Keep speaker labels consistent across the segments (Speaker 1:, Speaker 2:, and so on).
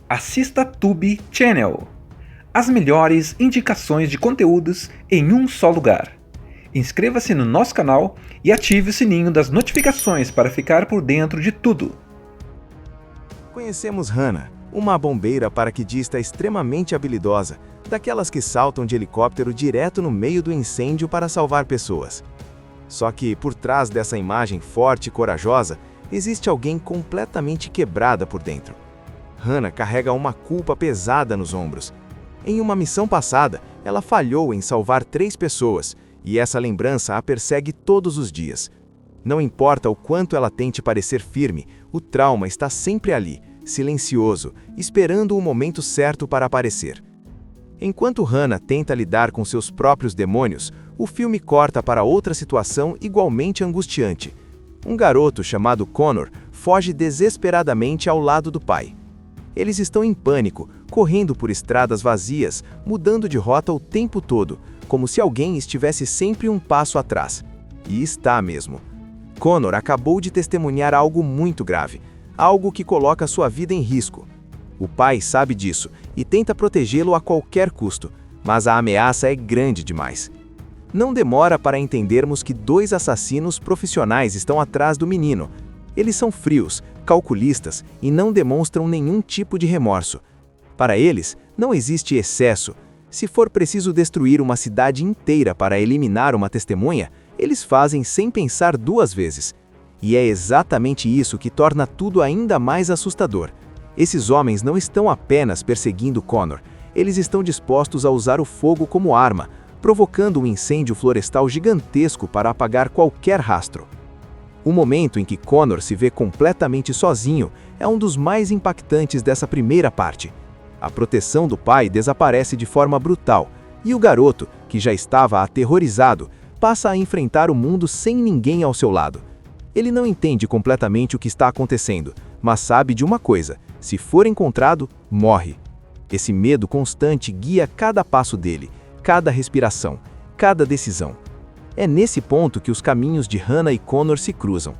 Speaker 1: Assista Tube Channel. As melhores indicações de conteúdos em um só lugar. Inscreva-se no nosso canal e ative o sininho das notificações para ficar por dentro de tudo.
Speaker 2: Conhecemos Hannah, uma bombeira paraquedista extremamente habilidosa, daquelas que saltam de helicóptero direto no meio do incêndio para salvar pessoas. Só que, por trás dessa imagem forte e corajosa, existe alguém completamente quebrada por dentro. Hannah carrega uma culpa pesada nos ombros. Em uma missão passada, ela falhou em salvar 3 pessoas, e essa lembrança a persegue todos os dias. Não importa o quanto ela tente parecer firme, o trauma está sempre ali, silencioso, esperando o momento certo para aparecer. Enquanto Hannah tenta lidar com seus próprios demônios, o filme corta para outra situação igualmente angustiante. Um garoto chamado Connor foge desesperadamente ao lado do pai. Eles estão em pânico, correndo por estradas vazias, mudando de rota o tempo todo, como se alguém estivesse sempre um passo atrás. E está mesmo. Connor acabou de testemunhar algo muito grave, algo que coloca sua vida em risco. O pai sabe disso e tenta protegê-lo a qualquer custo, mas a ameaça é grande demais. Não demora para entendermos que 2 assassinos profissionais estão atrás do menino. Eles são frios, calculistas e não demonstram nenhum tipo de remorso. Para eles, não existe excesso. Se for preciso destruir uma cidade inteira para eliminar uma testemunha, eles fazem sem pensar 2 vezes. E é exatamente isso que torna tudo ainda mais assustador. Esses homens não estão apenas perseguindo Connor, eles estão dispostos a usar o fogo como arma, provocando um incêndio florestal gigantesco para apagar qualquer rastro. O momento em que Connor se vê completamente sozinho é um dos mais impactantes dessa primeira parte. A proteção do pai desaparece de forma brutal, e o garoto, que já estava aterrorizado, passa a enfrentar o mundo sem ninguém ao seu lado. Ele não entende completamente o que está acontecendo, mas sabe de uma coisa: se for encontrado, morre. Esse medo constante guia cada passo dele, cada respiração, cada decisão. É nesse ponto que os caminhos de Hannah e Connor se cruzam.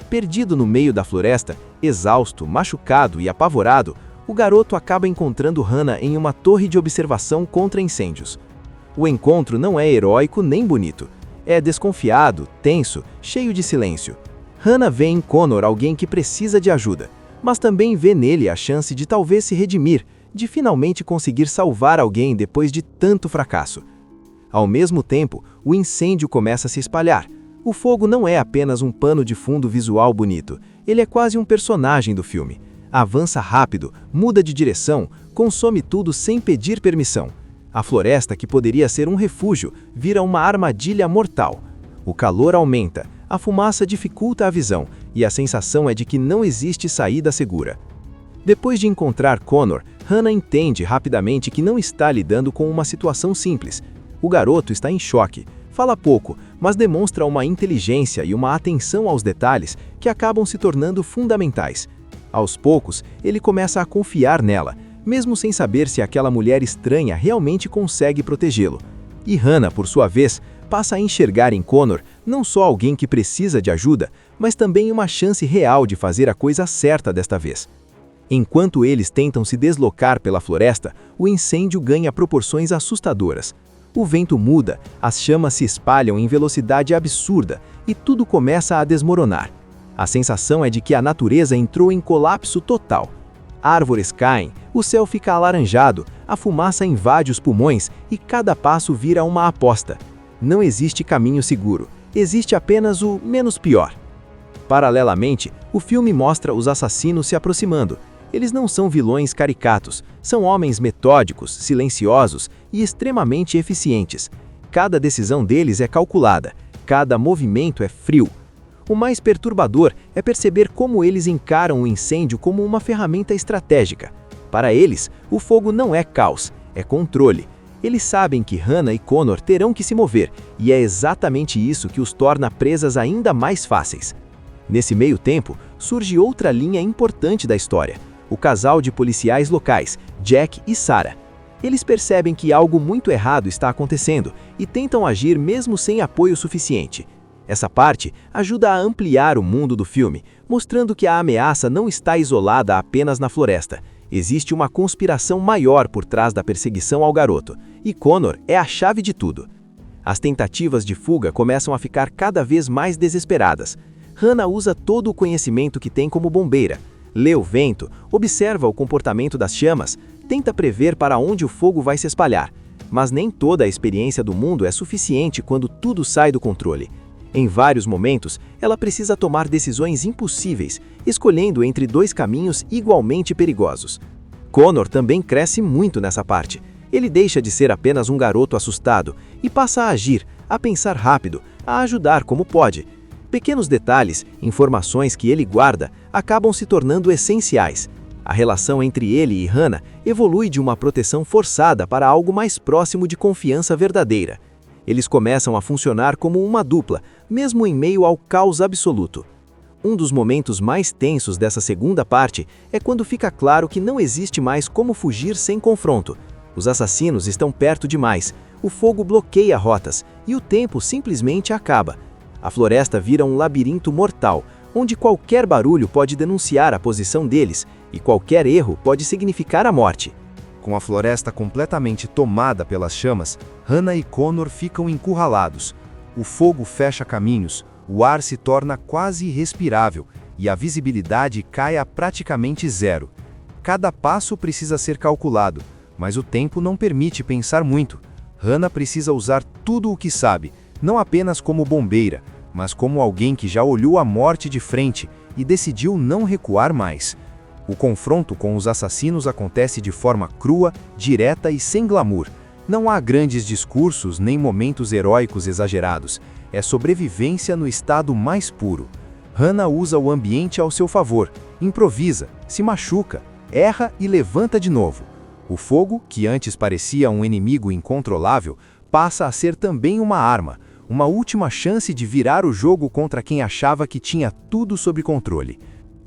Speaker 2: Perdido no meio da floresta, exausto, machucado e apavorado, o garoto acaba encontrando Hannah em uma torre de observação contra incêndios. O encontro não é heróico nem bonito. É desconfiado, tenso, cheio de silêncio. Hannah vê em Connor alguém que precisa de ajuda, mas também vê nele a chance de talvez se redimir, de finalmente conseguir salvar alguém depois de tanto fracasso. Ao mesmo tempo, o incêndio começa a se espalhar. O fogo não é apenas um pano de fundo visual bonito, ele é quase um personagem do filme. Avança rápido, muda de direção, consome tudo sem pedir permissão. A floresta, que poderia ser um refúgio, vira uma armadilha mortal. O calor aumenta, a fumaça dificulta a visão, e a sensação é de que não existe saída segura. Depois de encontrar Connor, Hannah entende rapidamente que não está lidando com uma situação simples. O garoto está em choque, fala pouco, mas demonstra uma inteligência e uma atenção aos detalhes que acabam se tornando fundamentais. Aos poucos, ele começa a confiar nela, mesmo sem saber se aquela mulher estranha realmente consegue protegê-lo. E Hannah, por sua vez, passa a enxergar em Connor não só alguém que precisa de ajuda, mas também uma chance real de fazer a coisa certa desta vez. Enquanto eles tentam se deslocar pela floresta, o incêndio ganha proporções assustadoras. O vento muda, as chamas se espalham em velocidade absurda e tudo começa a desmoronar. A sensação é de que a natureza entrou em colapso total. Árvores caem, o céu fica alaranjado, a fumaça invade os pulmões e cada passo vira uma aposta. Não existe caminho seguro, existe apenas o menos pior. Paralelamente, o filme mostra os assassinos se aproximando. Eles não são vilões caricatos, são homens metódicos, silenciosos e extremamente eficientes. Cada decisão deles é calculada, cada movimento é frio. O mais perturbador é perceber como eles encaram o incêndio como uma ferramenta estratégica. Para eles, o fogo não é caos, é controle. Eles sabem que Hannah e Connor terão que se mover, e é exatamente isso que os torna presas ainda mais fáceis. Nesse meio tempo, surge outra linha importante da história: o casal de policiais locais, Jack e Sarah. Eles percebem que algo muito errado está acontecendo e tentam agir mesmo sem apoio suficiente. Essa parte ajuda a ampliar o mundo do filme, mostrando que a ameaça não está isolada apenas na floresta. Existe uma conspiração maior por trás da perseguição ao garoto, e Connor é a chave de tudo. As tentativas de fuga começam a ficar cada vez mais desesperadas. Hannah usa todo o conhecimento que tem como bombeira. Lê o vento, observa o comportamento das chamas, tenta prever para onde o fogo vai se espalhar. Mas nem toda a experiência do mundo é suficiente quando tudo sai do controle. Em vários momentos, ela precisa tomar decisões impossíveis, escolhendo entre dois caminhos igualmente perigosos. Connor também cresce muito nessa parte. Ele deixa de ser apenas um garoto assustado e passa a agir, a pensar rápido, a ajudar como pode. Pequenos detalhes, informações que ele guarda, acabam se tornando essenciais. A relação entre ele e Hannah evolui de uma proteção forçada para algo mais próximo de confiança verdadeira. Eles começam a funcionar como uma dupla, mesmo em meio ao caos absoluto. Um dos momentos mais tensos dessa segunda parte é quando fica claro que não existe mais como fugir sem confronto. Os assassinos estão perto demais, o fogo bloqueia rotas e o tempo simplesmente acaba. A floresta vira um labirinto mortal, onde qualquer barulho pode denunciar a posição deles e qualquer erro pode significar a morte.
Speaker 3: Com a floresta completamente tomada pelas chamas, Hannah e Connor ficam encurralados. O fogo fecha caminhos, o ar se torna quase irrespirável e a visibilidade cai a praticamente zero. Cada passo precisa ser calculado, mas o tempo não permite pensar muito. Hannah precisa usar tudo o que sabe, não apenas como bombeira, mas como alguém que já olhou a morte de frente e decidiu não recuar mais. O confronto com os assassinos acontece de forma crua, direta e sem glamour. Não há grandes discursos nem momentos heróicos exagerados. É sobrevivência no estado mais puro. Hannah usa o ambiente ao seu favor, improvisa, se machuca, erra e levanta de novo. O fogo, que antes parecia um inimigo incontrolável, passa a ser também uma arma, uma última chance de virar o jogo contra quem achava que tinha tudo sob controle.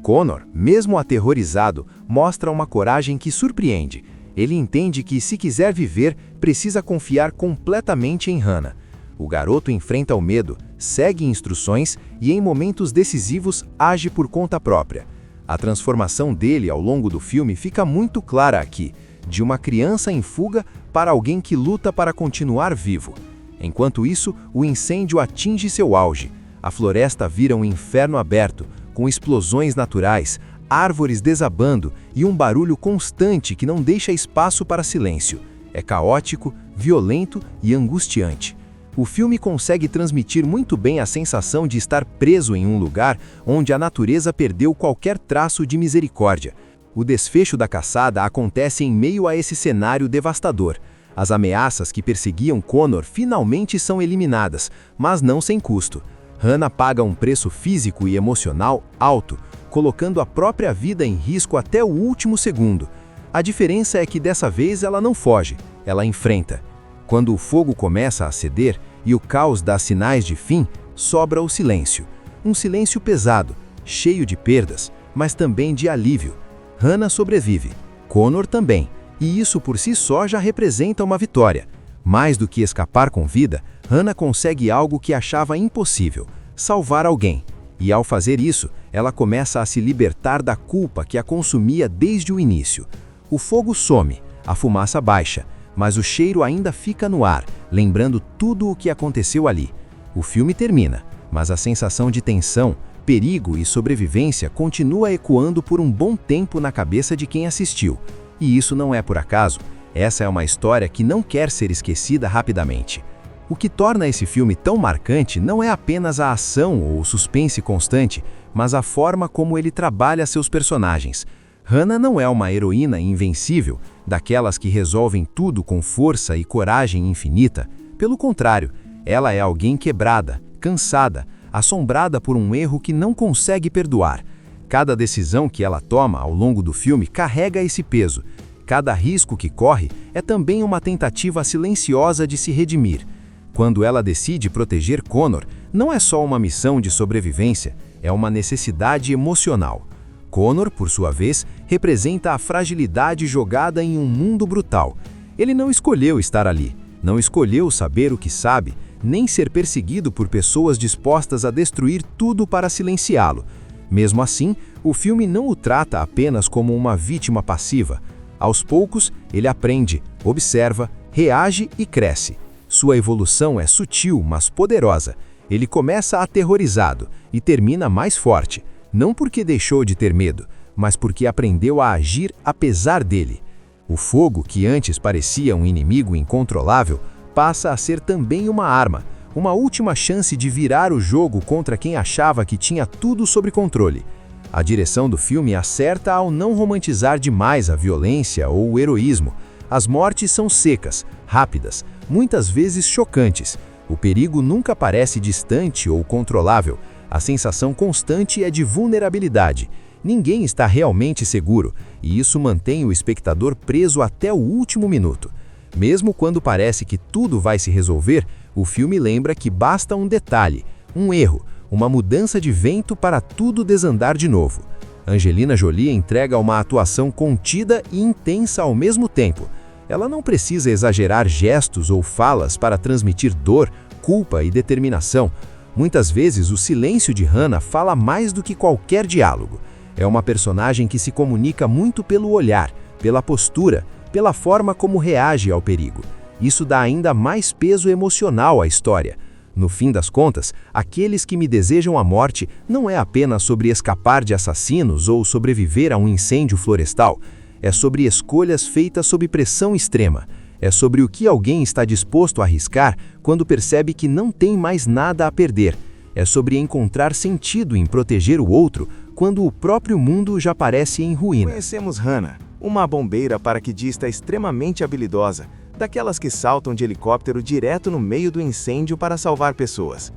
Speaker 3: Connor, mesmo aterrorizado, mostra uma coragem que surpreende. Ele entende que, se quiser viver, precisa confiar completamente em Hannah. O garoto enfrenta o medo, segue instruções e, em momentos decisivos, age por conta própria. A transformação dele ao longo do filme fica muito clara aqui, de uma criança em fuga para alguém que luta para continuar vivo. Enquanto isso, o incêndio atinge seu auge. A floresta vira um inferno aberto, com explosões naturais, árvores desabando e um barulho constante que não deixa espaço para silêncio. É caótico, violento e angustiante. O filme consegue transmitir muito bem a sensação de estar preso em um lugar onde a natureza perdeu qualquer traço de misericórdia. O desfecho da caçada acontece em meio a esse cenário devastador. As ameaças que perseguiam Connor finalmente são eliminadas, mas não sem custo. Hannah paga um preço físico e emocional alto, colocando a própria vida em risco até o último segundo. A diferença é que dessa vez ela não foge, ela enfrenta. Quando o fogo começa a ceder e o caos dá sinais de fim, sobra o silêncio. Um silêncio pesado, cheio de perdas, mas também de alívio. Hannah sobrevive, Connor também, e isso por si só já representa uma vitória. Mais do que escapar com vida, Hannah consegue algo que achava impossível: salvar alguém. E ao fazer isso, ela começa a se libertar da culpa que a consumia desde o início. O fogo some, a fumaça baixa, mas o cheiro ainda fica no ar, lembrando tudo o que aconteceu ali. O filme termina, mas a sensação de tensão, perigo e sobrevivência continua ecoando por um bom tempo na cabeça de quem assistiu. E isso não é por acaso. Essa é uma história que não quer ser esquecida rapidamente. O que torna esse filme tão marcante não é apenas a ação ou o suspense constante, mas a forma como ele trabalha seus personagens. Hannah não é uma heroína invencível, daquelas que resolvem tudo com força e coragem infinita. Pelo contrário, ela é alguém quebrada, cansada, assombrada por um erro que não consegue perdoar. Cada decisão que ela toma ao longo do filme carrega esse peso. Cada risco que corre é também uma tentativa silenciosa de se redimir. Quando ela decide proteger Connor, não é só uma missão de sobrevivência, é uma necessidade emocional. Connor, por sua vez, representa a fragilidade jogada em um mundo brutal. Ele não escolheu estar ali, não escolheu saber o que sabe, nem ser perseguido por pessoas dispostas a destruir tudo para silenciá-lo. Mesmo assim, o filme não o trata apenas como uma vítima passiva. Aos poucos, ele aprende, observa, reage e cresce. Sua evolução é sutil, mas poderosa. Ele começa aterrorizado e termina mais forte, não porque deixou de ter medo, mas porque aprendeu a agir apesar dele. O fogo, que antes parecia um inimigo incontrolável, passa a ser também uma arma, uma última chance de virar o jogo contra quem achava que tinha tudo sob controle. A direção do filme acerta ao não romantizar demais a violência ou o heroísmo. As mortes são secas, rápidas, muitas vezes chocantes. O perigo nunca parece distante ou controlável. A sensação constante é de vulnerabilidade. Ninguém está realmente seguro, e isso mantém o espectador preso até o último minuto. Mesmo quando parece que tudo vai se resolver, o filme lembra que basta um detalhe, um erro, uma mudança de vento para tudo desandar de novo. Angelina Jolie entrega uma atuação contida e intensa ao mesmo tempo. Ela não precisa exagerar gestos ou falas para transmitir dor, culpa e determinação. Muitas vezes o silêncio de Hannah fala mais do que qualquer diálogo. É uma personagem que se comunica muito pelo olhar, pela postura, pela forma como reage ao perigo. Isso dá ainda mais peso emocional à história. No fim das contas, Aqueles que me desejam a morte não é apenas sobre escapar de assassinos ou sobreviver a um incêndio florestal. É sobre escolhas feitas sob pressão extrema. É sobre o que alguém está disposto a arriscar quando percebe que não tem mais nada a perder. É sobre encontrar sentido em proteger o outro quando o próprio mundo já parece em ruínas.
Speaker 2: Conhecemos Hannah, uma bombeira paraquedista extremamente habilidosa, daquelas que saltam de helicóptero direto no meio do incêndio para salvar pessoas.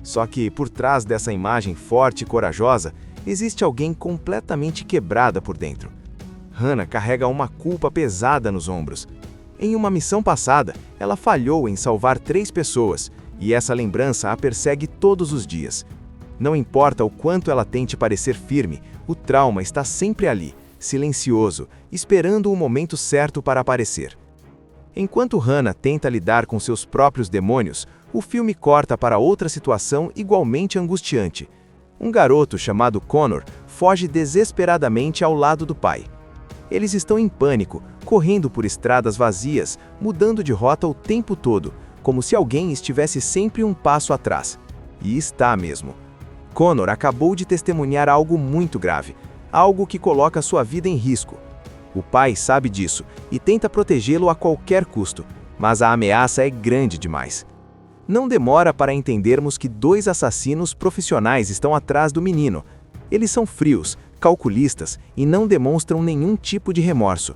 Speaker 2: Só que, por trás dessa imagem forte e corajosa, existe alguém completamente quebrada por dentro. Hannah carrega uma culpa pesada nos ombros. Em uma missão passada, ela falhou em salvar 3 pessoas, e essa lembrança a persegue todos os dias. Não importa o quanto ela tente parecer firme, o trauma está sempre ali, silencioso, esperando o momento certo para aparecer. Enquanto Hannah tenta lidar com seus próprios demônios, o filme corta para outra situação igualmente angustiante. Um garoto chamado Connor foge desesperadamente ao lado do pai. Eles estão em pânico, correndo por estradas vazias, mudando de rota o tempo todo, como se alguém estivesse sempre um passo atrás. E está mesmo. Connor acabou de testemunhar algo muito grave, algo que coloca sua vida em risco. O pai sabe disso e tenta protegê-lo a qualquer custo, mas a ameaça é grande demais. Não demora para entendermos que 2 assassinos profissionais estão atrás do menino. Eles são frios, calculistas e não demonstram nenhum tipo de remorso.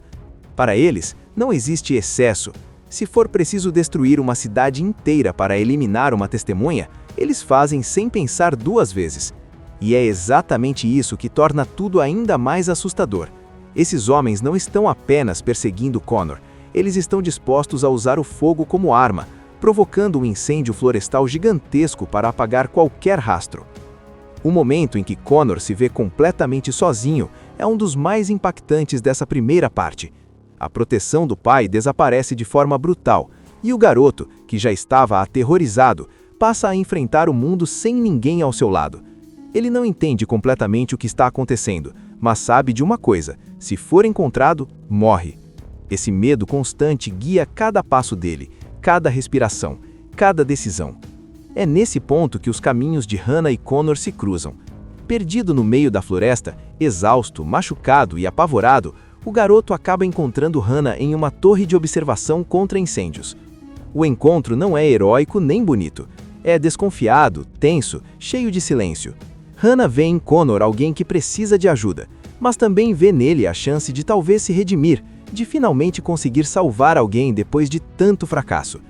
Speaker 2: Para eles, não existe excesso. Se for preciso destruir uma cidade inteira para eliminar uma testemunha, eles fazem sem pensar 2 vezes. E é exatamente isso que torna tudo ainda mais assustador. Esses homens não estão apenas perseguindo Connor, eles estão dispostos a usar o fogo como arma, provocando um incêndio florestal gigantesco para apagar qualquer rastro. O momento em que Connor se vê completamente sozinho é um dos mais impactantes dessa primeira parte. A proteção do pai desaparece de forma brutal, e o garoto, que já estava aterrorizado, passa a enfrentar o mundo sem ninguém ao seu lado. Ele não entende completamente o que está acontecendo, mas sabe de uma coisa: se for encontrado, morre. Esse medo constante guia cada passo dele, cada respiração, cada decisão. É nesse ponto que os caminhos de Hannah e Connor se cruzam. Perdido no meio da floresta, exausto, machucado e apavorado, o garoto acaba encontrando Hannah em uma torre de observação contra incêndios. O encontro não é heróico nem bonito. É desconfiado, tenso, cheio de silêncio. Hannah vê em Connor alguém que precisa de ajuda, mas também vê nele a chance de talvez se redimir, de finalmente conseguir salvar alguém depois de tanto fracasso.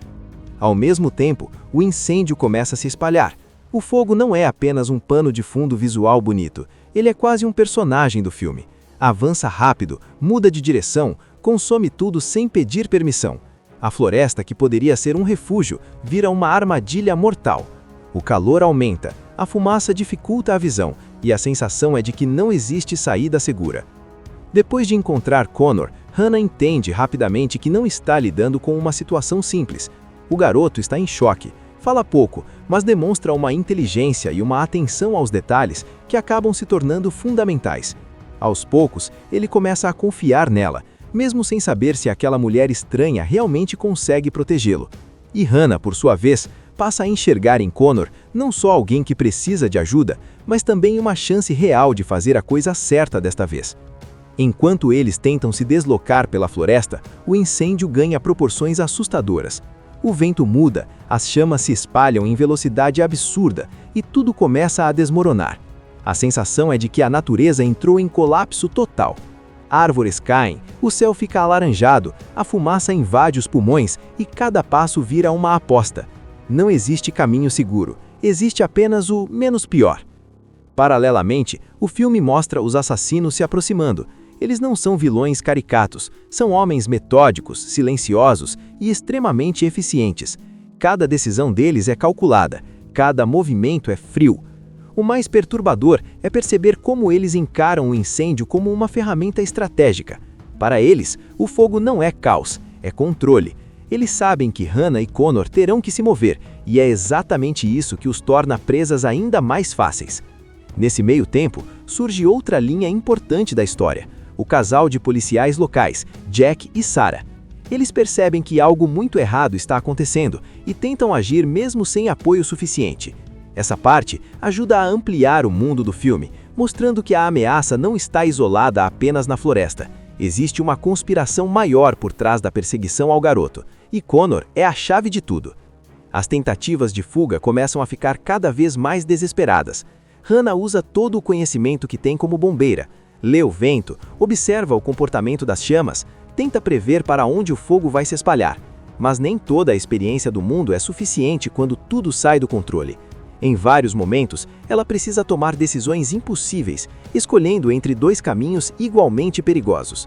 Speaker 2: Ao mesmo tempo, o incêndio começa a se espalhar. O fogo não é apenas um pano de fundo visual bonito, ele é quase um personagem do filme. Avança rápido, muda de direção, consome tudo sem pedir permissão. A floresta, que poderia ser um refúgio, vira uma armadilha mortal. O calor aumenta, a fumaça dificulta a visão, e a sensação é de que não existe saída segura. Depois de encontrar Connor, Hannah entende rapidamente que não está lidando com uma situação simples. O garoto está em choque, Fala pouco, mas demonstra uma inteligência e uma atenção aos detalhes que acabam se tornando fundamentais. Aos poucos, ele começa a confiar nela, mesmo sem saber se aquela mulher estranha realmente consegue protegê-lo. E Hannah, por sua vez, passa a enxergar em Connor não só alguém que precisa de ajuda, mas também uma chance real de fazer a coisa certa desta vez. Enquanto eles tentam se deslocar pela floresta, o incêndio ganha proporções assustadoras. O vento muda, as chamas se espalham em velocidade absurda e tudo começa a desmoronar. A sensação é de que a natureza entrou em colapso total. Árvores caem, o céu fica alaranjado, a fumaça invade os pulmões e cada passo vira uma aposta. Não existe caminho seguro, existe apenas o menos pior. Paralelamente, o filme mostra os assassinos se aproximando. Eles não são vilões caricatos, são homens metódicos, silenciosos e extremamente eficientes. Cada decisão deles é calculada, cada movimento é frio. O mais perturbador é perceber como eles encaram o incêndio como uma ferramenta estratégica. Para eles, o fogo não é caos, é controle. Eles sabem que Hannah e Connor terão que se mover, e é exatamente isso que os torna presas ainda mais fáceis. Nesse meio tempo, surge outra linha importante da história. O casal de policiais locais, Jack e Sarah. Eles percebem que algo muito errado está acontecendo e tentam agir mesmo sem apoio suficiente. Essa parte ajuda a ampliar o mundo do filme, mostrando que a ameaça não está isolada apenas na floresta. Existe uma conspiração maior por trás da perseguição ao garoto, e Connor é a chave de tudo. As tentativas de fuga começam a ficar cada vez mais desesperadas. Hannah usa todo o conhecimento que tem como bombeira, lê o vento, observa o comportamento das chamas, tenta prever para onde o fogo vai se espalhar. Mas nem toda a experiência do mundo é suficiente quando tudo sai do controle. Em vários momentos, ela precisa tomar decisões impossíveis, escolhendo entre dois caminhos igualmente perigosos.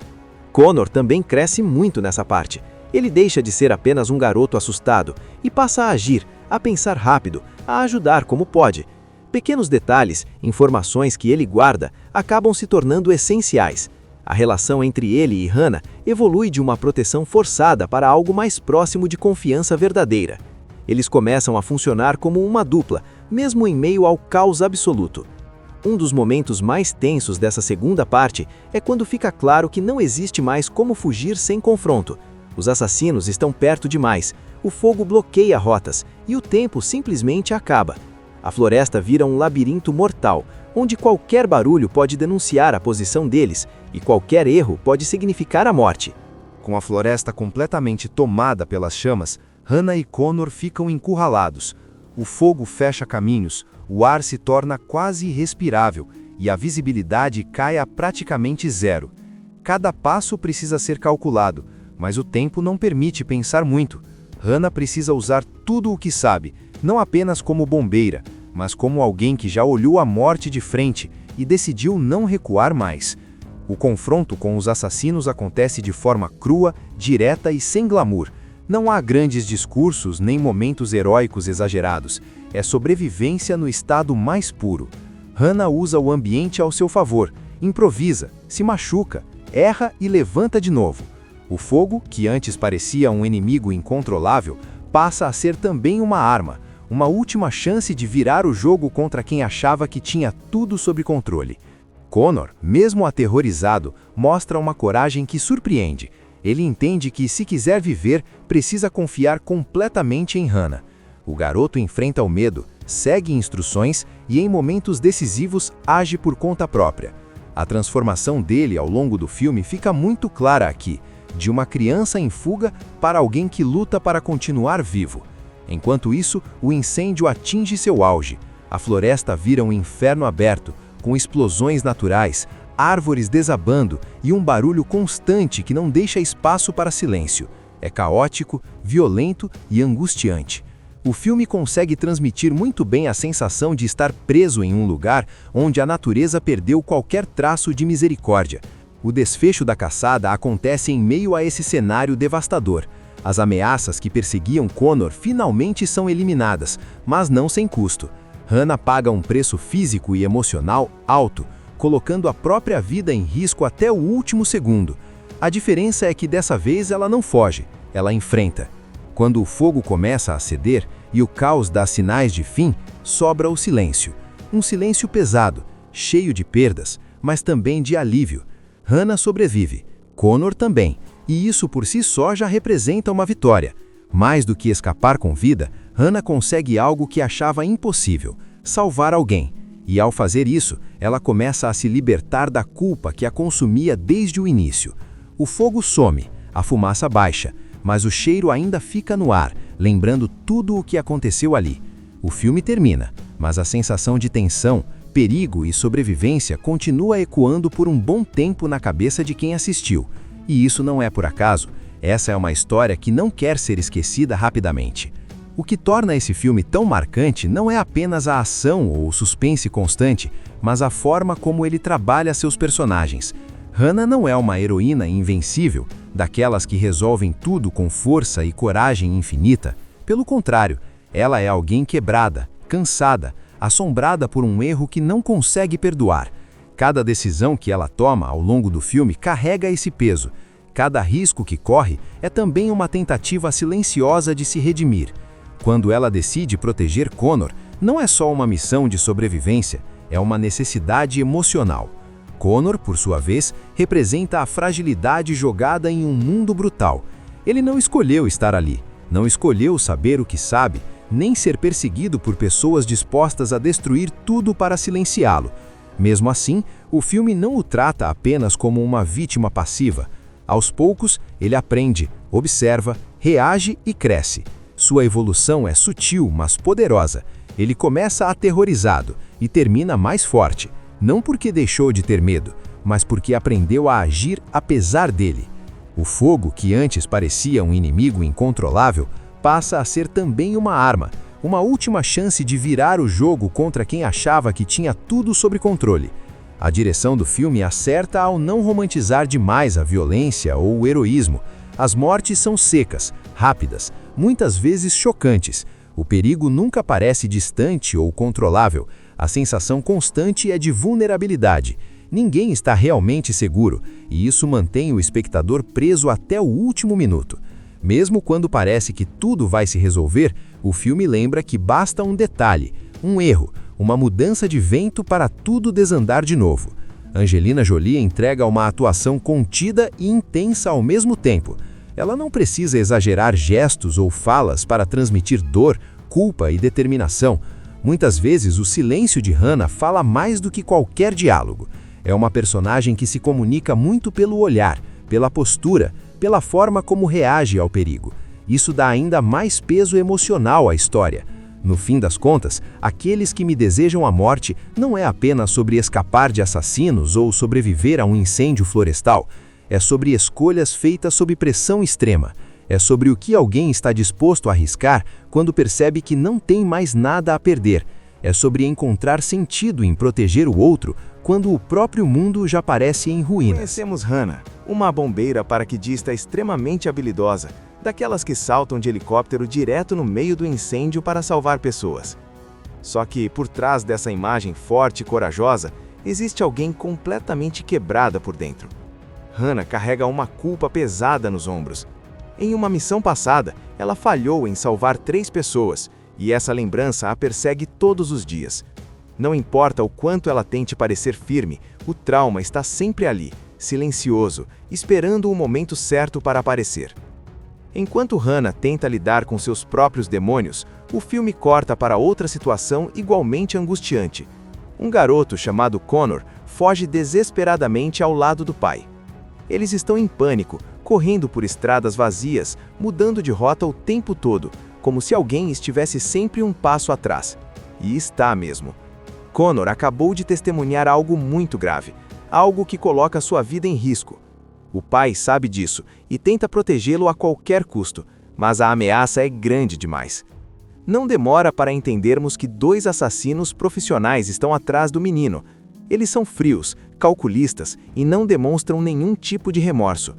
Speaker 2: Connor também cresce muito nessa parte. Ele deixa de ser apenas um garoto assustado e passa a agir, a pensar rápido, a ajudar como pode. Pequenos detalhes, informações que ele guarda, acabam se tornando essenciais. A relação entre ele e Hannah evolui de uma proteção forçada para algo mais próximo de confiança verdadeira. Eles começam a funcionar como uma dupla, mesmo em meio ao caos absoluto. Um dos momentos mais tensos dessa segunda parte é quando fica claro que não existe mais como fugir sem confronto. Os assassinos estão perto demais, o fogo bloqueia rotas e o tempo simplesmente acaba. A floresta vira um labirinto mortal, onde qualquer barulho pode denunciar a posição deles e qualquer erro pode significar a morte.
Speaker 3: Com a floresta completamente tomada pelas chamas, Hannah e Connor ficam encurralados. O fogo fecha caminhos, o ar se torna quase irrespirável e a visibilidade cai a praticamente zero. Cada passo precisa ser calculado, mas o tempo não permite pensar muito. Hannah precisa usar tudo o que sabe, não apenas como bombeira, mas como alguém que já olhou a morte de frente e decidiu não recuar mais. O confronto com os assassinos acontece de forma crua, direta e sem glamour. Não há grandes discursos nem momentos heróicos exagerados. É sobrevivência no estado mais puro. Hannah usa o ambiente ao seu favor, improvisa, se machuca, erra e levanta de novo. O fogo, que antes parecia um inimigo incontrolável, passa a ser também uma arma, uma última chance de virar o jogo contra quem achava que tinha tudo sob controle. Connor, mesmo aterrorizado, mostra uma coragem que surpreende. Ele entende que, se quiser viver, precisa confiar completamente em Hannah. O garoto enfrenta o medo, segue instruções e, em momentos decisivos, age por conta própria. A transformação dele ao longo do filme fica muito clara aqui, de uma criança em fuga para alguém que luta para continuar vivo. Enquanto isso, o incêndio atinge seu auge. A floresta vira um inferno aberto, com explosões naturais, árvores desabando e um barulho constante que não deixa espaço para silêncio. É caótico, violento e angustiante. O filme consegue transmitir muito bem a sensação de estar preso em um lugar onde a natureza perdeu qualquer traço de misericórdia. O desfecho da caçada acontece em meio a esse cenário devastador. As ameaças que perseguiam Connor finalmente são eliminadas, mas não sem custo. Hannah paga um preço físico e emocional alto, colocando a própria vida em risco até o último segundo. A diferença é que dessa vez ela não foge, ela enfrenta. Quando o fogo começa a ceder, e o caos dá sinais de fim, sobra o silêncio. Um silêncio pesado, cheio de perdas, mas também de alívio. Hannah sobrevive, Connor também, e isso por si só já representa uma vitória. Mais do que escapar com vida, Hannah consegue algo que achava impossível: salvar alguém. E ao fazer isso, ela começa a se libertar da culpa que a consumia desde o início. O fogo some, a fumaça baixa, mas o cheiro ainda fica no ar, lembrando tudo o que aconteceu ali. O filme termina, mas a sensação de tensão, perigo e sobrevivência continua ecoando por um bom tempo na cabeça de quem assistiu. E isso não é por acaso. Essa é uma história que não quer ser esquecida rapidamente. O que torna esse filme tão marcante não é apenas a ação ou o suspense constante, mas a forma como ele trabalha seus personagens. Hannah não é uma heroína invencível, daquelas que resolvem tudo com força e coragem infinita. Pelo contrário, ela é alguém quebrada, cansada, assombrada por um erro que não consegue perdoar. Cada decisão que ela toma ao longo do filme carrega esse peso. Cada risco que corre é também uma tentativa silenciosa de se redimir. Quando ela decide proteger Connor, não é só uma missão de sobrevivência, é uma necessidade emocional. Connor, por sua vez, representa a fragilidade jogada em um mundo brutal. Ele não escolheu estar ali, não escolheu saber o que sabe, nem ser perseguido por pessoas dispostas a destruir tudo para silenciá-lo. Mesmo assim, o filme não o trata apenas como uma vítima passiva. Aos poucos, ele aprende, observa, reage e cresce. Sua evolução é sutil, mas poderosa. Ele começa aterrorizado e termina mais forte, não porque deixou de ter medo, mas porque aprendeu a agir apesar dele. O fogo, que antes parecia um inimigo incontrolável, passa a ser também uma arma, uma última chance de virar o jogo contra quem achava que tinha tudo sob controle. A direção do filme acerta ao não romantizar demais a violência ou o heroísmo. As mortes são secas, rápidas, muitas vezes chocantes. O perigo nunca parece distante ou controlável. A sensação constante é de vulnerabilidade. Ninguém está realmente seguro, e isso mantém o espectador preso até o último minuto. Mesmo quando parece que tudo vai se resolver, o filme lembra que basta um detalhe, um erro, uma mudança de vento para tudo desandar de novo. Angelina Jolie entrega uma atuação contida e intensa ao mesmo tempo. Ela não precisa exagerar gestos ou falas para transmitir dor, culpa e determinação. Muitas vezes o silêncio de Hannah fala mais do que qualquer diálogo. É uma personagem que se comunica muito pelo olhar, pela postura, pela forma como reage ao perigo. Isso dá ainda mais peso emocional à história. No fim das contas, Aqueles que me desejam a morte não é apenas sobre escapar de assassinos ou sobreviver a um incêndio florestal. É sobre escolhas feitas sob pressão extrema. É sobre o que alguém está disposto a arriscar quando percebe que não tem mais nada a perder. É sobre encontrar sentido em proteger o outro quando o próprio mundo já parece em ruínas.
Speaker 2: Conhecemos Hannah, uma bombeira paraquedista extremamente habilidosa, daquelas que saltam de helicóptero direto no meio do incêndio para salvar pessoas. Só que, por trás dessa imagem forte e corajosa, existe alguém completamente quebrada por dentro. Hannah carrega uma culpa pesada nos ombros. Em uma missão passada, ela falhou em salvar 3 pessoas, e essa lembrança a persegue todos os dias. Não importa o quanto ela tente parecer firme, o trauma está sempre ali, silencioso, esperando o momento certo para aparecer. Enquanto Hannah tenta lidar com seus próprios demônios, o filme corta para outra situação igualmente angustiante. Um garoto chamado Connor foge desesperadamente ao lado do pai. Eles estão em pânico, correndo por estradas vazias, mudando de rota o tempo todo, como se alguém estivesse sempre um passo atrás. E está mesmo. Connor acabou de testemunhar algo muito grave, algo que coloca sua vida em risco. O pai sabe disso e tenta protegê-lo a qualquer custo, mas a ameaça é grande demais. Não demora para entendermos que 2 assassinos profissionais estão atrás do menino. Eles são frios, calculistas e não demonstram nenhum tipo de remorso.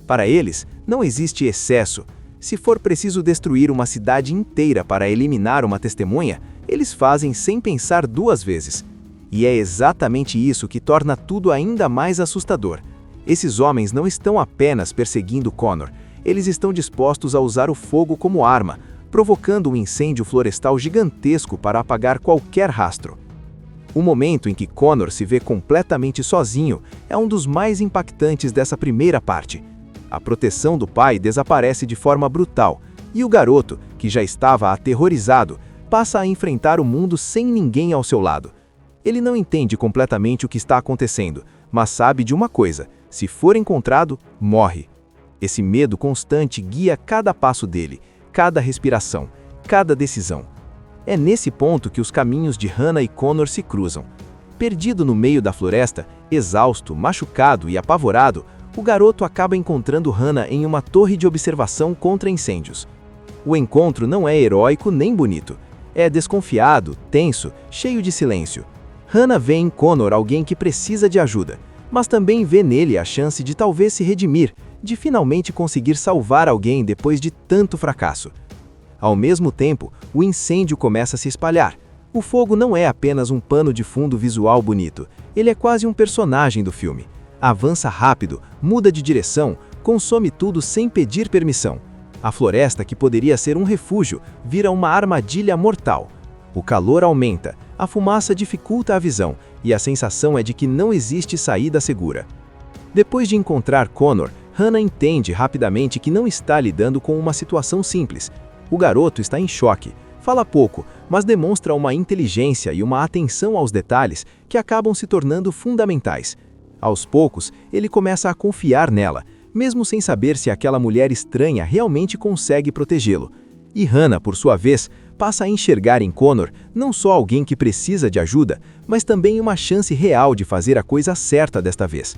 Speaker 2: Para eles, não existe excesso. Se for preciso destruir uma cidade inteira para eliminar uma testemunha, eles fazem sem pensar 2 vezes. E é exatamente isso que torna tudo ainda mais assustador. Esses homens não estão apenas perseguindo Connor, eles estão dispostos a usar o fogo como arma, provocando um incêndio florestal gigantesco para apagar qualquer rastro. O momento em que Connor se vê completamente sozinho é um dos mais impactantes dessa primeira parte. A proteção do pai desaparece de forma brutal, e o garoto, que já estava aterrorizado, passa a enfrentar o mundo sem ninguém ao seu lado. Ele não entende completamente o que está acontecendo, mas sabe de uma coisa: se for encontrado, morre. Esse medo constante guia cada passo dele, cada respiração, cada decisão. É nesse ponto que os caminhos de Hannah e Connor se cruzam. Perdido no meio da floresta, exausto, machucado e apavorado, o garoto acaba encontrando Hannah em uma torre de observação contra incêndios. O encontro não é heróico nem bonito. É desconfiado, tenso, cheio de silêncio. Hannah vê em Connor alguém que precisa de ajuda, mas também vê nele a chance de talvez se redimir, de finalmente conseguir salvar alguém depois de tanto fracasso. Ao mesmo tempo, o incêndio começa a se espalhar. O fogo não é apenas um pano de fundo visual bonito, ele é quase um personagem do filme. Avança rápido, muda de direção, consome tudo sem pedir permissão. A floresta, que poderia ser um refúgio, vira uma armadilha mortal. O calor aumenta, a fumaça dificulta a visão e a sensação é de que não existe saída segura. Depois de encontrar Connor, Hannah entende rapidamente que não está lidando com uma situação simples. O garoto está em choque, fala pouco, mas demonstra uma inteligência e uma atenção aos detalhes que acabam se tornando fundamentais. Aos poucos, ele começa a confiar nela, mesmo sem saber se aquela mulher estranha realmente consegue protegê-lo. E Hannah, por sua vez, passa a enxergar em Connor não só alguém que precisa de ajuda, mas também uma chance real de fazer a coisa certa desta vez.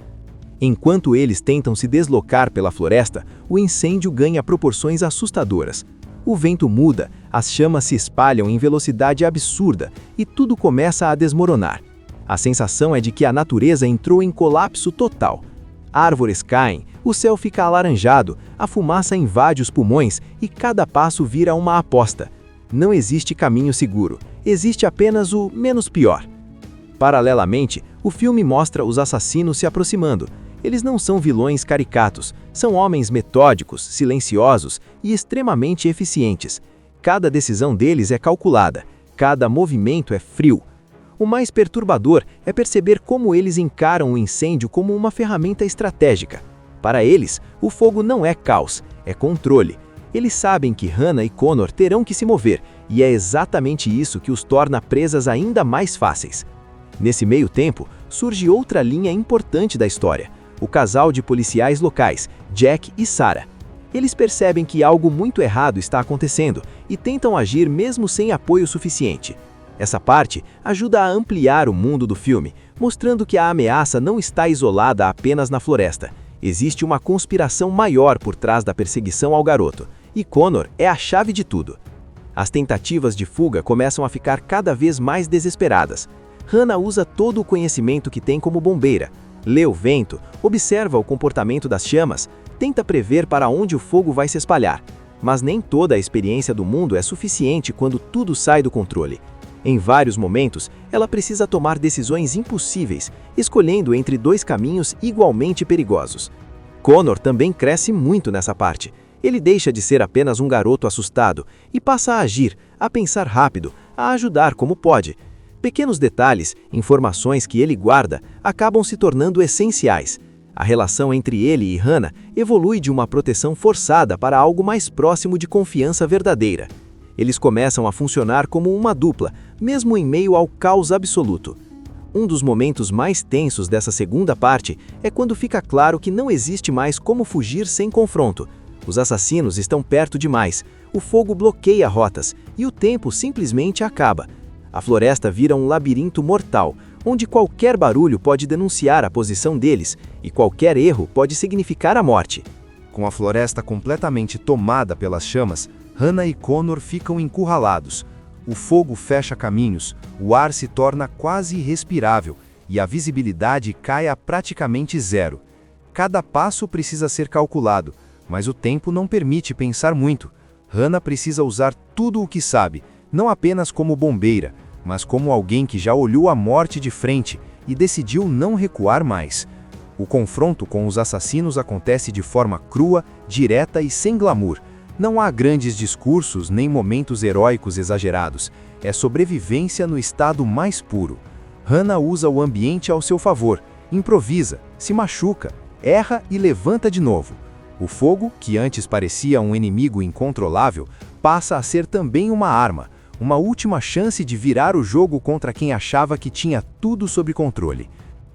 Speaker 2: Enquanto eles tentam se deslocar pela floresta, o incêndio ganha proporções assustadoras. O vento muda, as chamas se espalham em velocidade absurda e tudo começa a desmoronar. A sensação é de que a natureza entrou em colapso total. Árvores caem, o céu fica alaranjado, a fumaça invade os pulmões e cada passo vira uma aposta. Não existe caminho seguro, existe apenas o menos pior. Paralelamente, o filme mostra os assassinos se aproximando. Eles não são vilões caricatos, são homens metódicos, silenciosos e extremamente eficientes. Cada decisão deles é calculada, cada movimento é frio. O mais perturbador é perceber como eles encaram o incêndio como uma ferramenta estratégica. Para eles, o fogo não é caos, é controle. Eles sabem que Hannah e Connor terão que se mover, e é exatamente isso que os torna presas ainda mais fáceis. Nesse meio tempo, surge outra linha importante da história: o casal de policiais locais, Jack e Sarah. Eles percebem que algo muito errado está acontecendo e tentam agir mesmo sem apoio suficiente. Essa parte ajuda a ampliar o mundo do filme, mostrando que a ameaça não está isolada apenas na floresta. Existe uma conspiração maior por trás da perseguição ao garoto, e Connor é a chave de tudo. As tentativas de fuga começam a ficar cada vez mais desesperadas. Hannah usa todo o conhecimento que tem como bombeira. Lê o vento, observa o comportamento das chamas, tenta prever para onde o fogo vai se espalhar. Mas nem toda a experiência do mundo é suficiente quando tudo sai do controle. Em vários momentos, ela precisa tomar decisões impossíveis, escolhendo entre dois caminhos igualmente perigosos. Connor também cresce muito nessa parte. Ele deixa de ser apenas um garoto assustado e passa a agir, a pensar rápido, a ajudar como pode. Pequenos detalhes, informações que ele guarda, acabam se tornando essenciais. A relação entre ele e Hannah evolui de uma proteção forçada para algo mais próximo de confiança verdadeira. Eles começam a funcionar como uma dupla, mesmo em meio ao caos absoluto. Um dos momentos mais tensos dessa segunda parte é quando fica claro que não existe mais como fugir sem confronto. Os assassinos estão perto demais, o fogo bloqueia rotas e o tempo simplesmente acaba. A floresta vira um labirinto mortal, onde qualquer barulho pode denunciar a posição deles e qualquer erro pode significar a morte.
Speaker 3: Com a floresta completamente tomada pelas chamas, Hannah e Connor ficam encurralados. O fogo fecha caminhos, o ar se torna quase irrespirável e a visibilidade cai a praticamente zero. Cada passo precisa ser calculado, mas o tempo não permite pensar muito. Hannah precisa usar tudo o que sabe, não apenas como bombeira, mas como alguém que já olhou a morte de frente e decidiu não recuar mais. O confronto com os assassinos acontece de forma crua, direta e sem glamour. Não há grandes discursos nem momentos heróicos exagerados. É sobrevivência no estado mais puro. Hannah usa o ambiente ao seu favor, improvisa, se machuca, erra e levanta de novo. O fogo, que antes parecia um inimigo incontrolável, passa a ser também uma arma, uma última chance de virar o jogo contra quem achava que tinha tudo sob controle.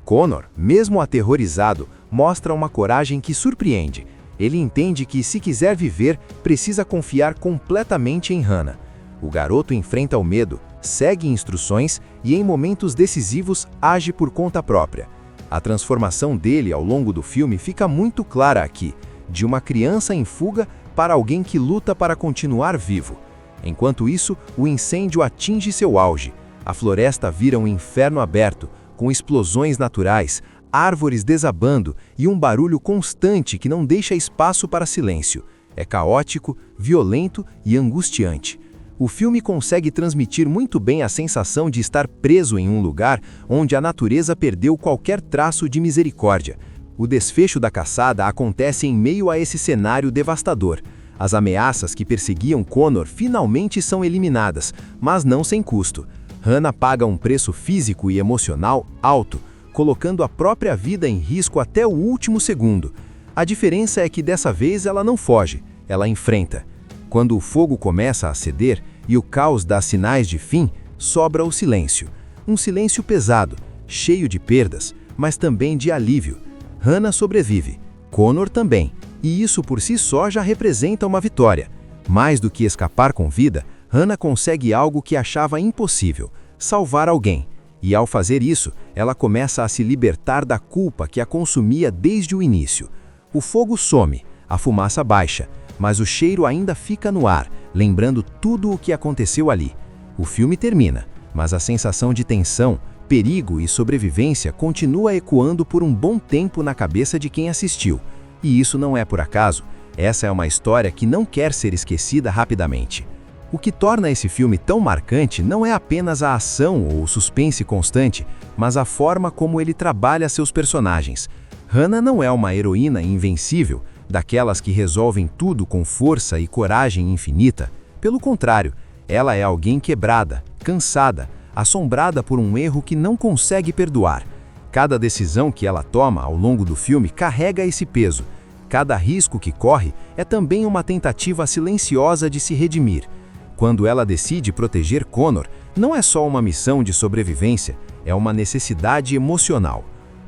Speaker 3: Connor, mesmo aterrorizado, mostra uma coragem que surpreende. Ele entende que, se quiser viver, precisa confiar completamente em Hannah. O garoto enfrenta o medo, segue instruções e, em momentos decisivos, age por conta própria. A transformação dele ao longo do filme fica muito clara aqui, de uma criança em fuga para alguém que luta para continuar vivo. Enquanto isso, o incêndio atinge seu auge. A floresta vira um inferno aberto, com explosões naturais, árvores desabando e um barulho constante que não deixa espaço para silêncio. É caótico, violento e angustiante. O filme consegue transmitir muito bem a sensação de estar preso em um lugar onde a natureza perdeu qualquer traço de misericórdia. O desfecho da caçada acontece em meio a esse cenário devastador. As ameaças que perseguiam Connor finalmente são eliminadas, mas não sem custo. Hannah paga um preço físico e emocional alto, colocando a própria vida em risco até o último segundo. A diferença é que dessa vez ela não foge, ela enfrenta. Quando o fogo começa a ceder e o caos dá sinais de fim, sobra o silêncio. Um silêncio pesado, cheio de perdas, mas também de alívio. Hannah sobrevive, Connor também, e isso por si só já representa uma vitória. Mais do que escapar com vida, Hannah consegue algo que achava impossível: salvar alguém. E ao fazer isso, ela começa a se libertar da culpa que a consumia desde o início. O fogo some, a fumaça baixa, mas o cheiro ainda fica no ar, lembrando tudo o que aconteceu ali. O filme termina, mas a sensação de tensão, perigo e sobrevivência continua ecoando por um bom tempo na cabeça de quem assistiu. E isso não é por acaso. Essa é uma história que não quer ser esquecida rapidamente. O que torna esse filme tão marcante não é apenas a ação ou o suspense constante, mas a forma como ele trabalha seus personagens. Hannah não é uma heroína invencível, daquelas que resolvem tudo com força e coragem infinita. Pelo contrário, ela é alguém quebrada, cansada, assombrada por um erro que não consegue perdoar. Cada decisão que ela toma ao longo do filme carrega esse peso. Cada risco que corre é também uma tentativa silenciosa de se redimir. Quando ela decide proteger Connor, não é só uma missão de sobrevivência, é uma necessidade emocional.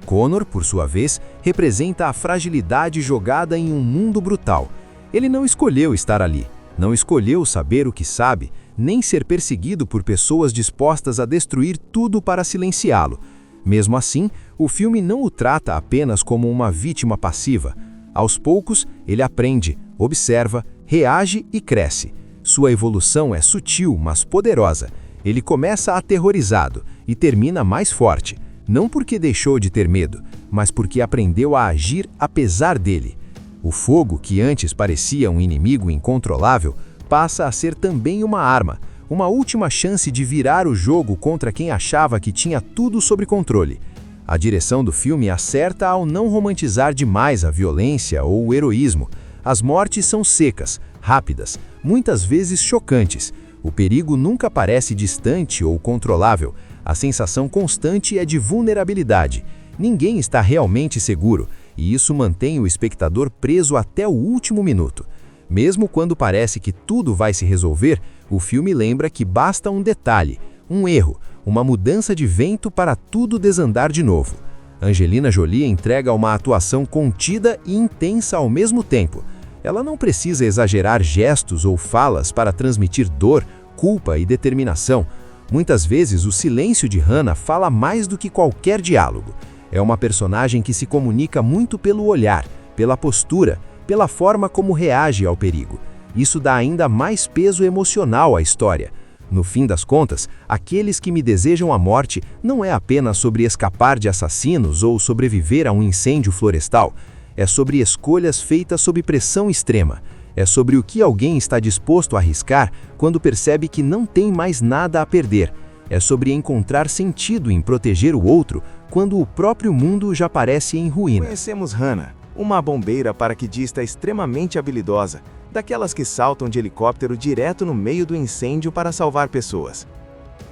Speaker 3: Connor, por sua vez, representa a fragilidade jogada em um mundo brutal. Ele não escolheu estar ali, não escolheu saber o que sabe, nem ser perseguido por pessoas dispostas a destruir tudo para silenciá-lo. Mesmo assim, o filme não o trata apenas como uma vítima passiva. Aos poucos, ele aprende, observa, reage e cresce. Sua evolução é sutil, mas poderosa. Ele começa aterrorizado e termina mais forte, não porque deixou de ter medo, mas porque aprendeu a agir apesar dele. O fogo, que antes parecia um inimigo incontrolável, passa a ser também uma arma, uma última chance de virar o jogo contra quem achava que tinha tudo sob controle. A direção do filme acerta ao não romantizar demais a violência ou o heroísmo. As mortes são secas, rápidas, muitas vezes chocantes. O perigo nunca parece distante ou controlável. A sensação constante é de vulnerabilidade. Ninguém está realmente seguro, e isso mantém o espectador preso até o último minuto. Mesmo quando parece que tudo vai se resolver, o filme lembra que basta um detalhe, um erro, uma mudança de vento para tudo desandar de novo. Angelina Jolie entrega uma atuação contida e intensa ao mesmo tempo. Ela não precisa exagerar gestos ou falas para transmitir dor, culpa e determinação. Muitas vezes o silêncio de Hannah fala mais do que qualquer diálogo. É uma personagem que se comunica muito pelo olhar, pela postura, pela forma como reage ao perigo. Isso dá ainda mais peso emocional à história. No fim das contas, Aqueles que me desejam a morte não é apenas sobre escapar de assassinos ou sobreviver a um incêndio florestal. É sobre escolhas feitas sob pressão extrema. É sobre o que alguém está disposto a arriscar quando percebe que não tem mais nada a perder. É sobre encontrar sentido em proteger o outro quando o próprio mundo já parece em ruínas.
Speaker 2: Conhecemos Hannah, uma bombeira paraquedista extremamente habilidosa, daquelas que saltam de helicóptero direto no meio do incêndio para salvar pessoas.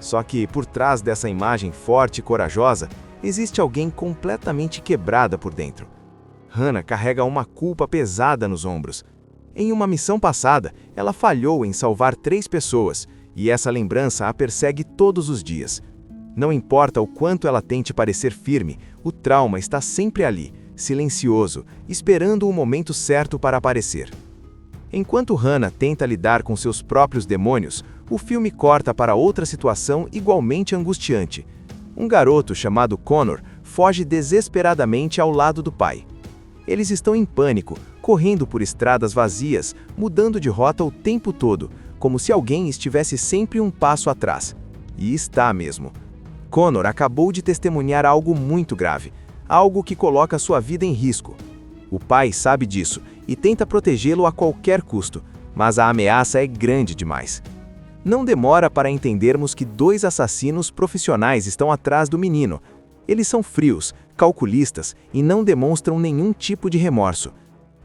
Speaker 2: Só que, por trás dessa imagem forte e corajosa, existe alguém completamente quebrada por dentro. Hannah carrega uma culpa pesada nos ombros. Em uma missão passada, ela falhou em salvar 3 pessoas, e essa lembrança a persegue todos os dias. Não importa o quanto ela tente parecer firme, o trauma está sempre ali, silencioso, esperando o momento certo para aparecer. Enquanto Hannah tenta lidar com seus próprios demônios, o filme corta para outra situação igualmente angustiante. Um garoto chamado Connor foge desesperadamente ao lado do pai. Eles estão em pânico, correndo por estradas vazias, mudando de rota o tempo todo, como se alguém estivesse sempre um passo atrás. E está mesmo. Connor acabou de testemunhar algo muito grave, algo que coloca sua vida em risco. O pai sabe disso e tenta protegê-lo a qualquer custo, mas a ameaça é grande demais. Não demora para entendermos que 2 assassinos profissionais estão atrás do menino. Eles são frios, calculistas e não demonstram nenhum tipo de remorso.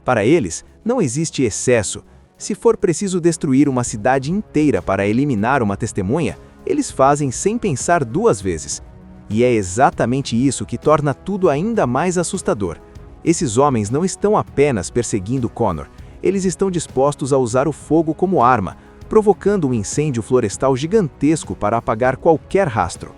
Speaker 2: Para eles, não existe excesso. Se for preciso destruir uma cidade inteira para eliminar uma testemunha, eles fazem sem pensar 2 vezes. E é exatamente isso que torna tudo ainda mais assustador. Esses homens não estão apenas perseguindo Connor, eles estão dispostos a usar o fogo como arma, provocando um incêndio florestal gigantesco para apagar qualquer rastro.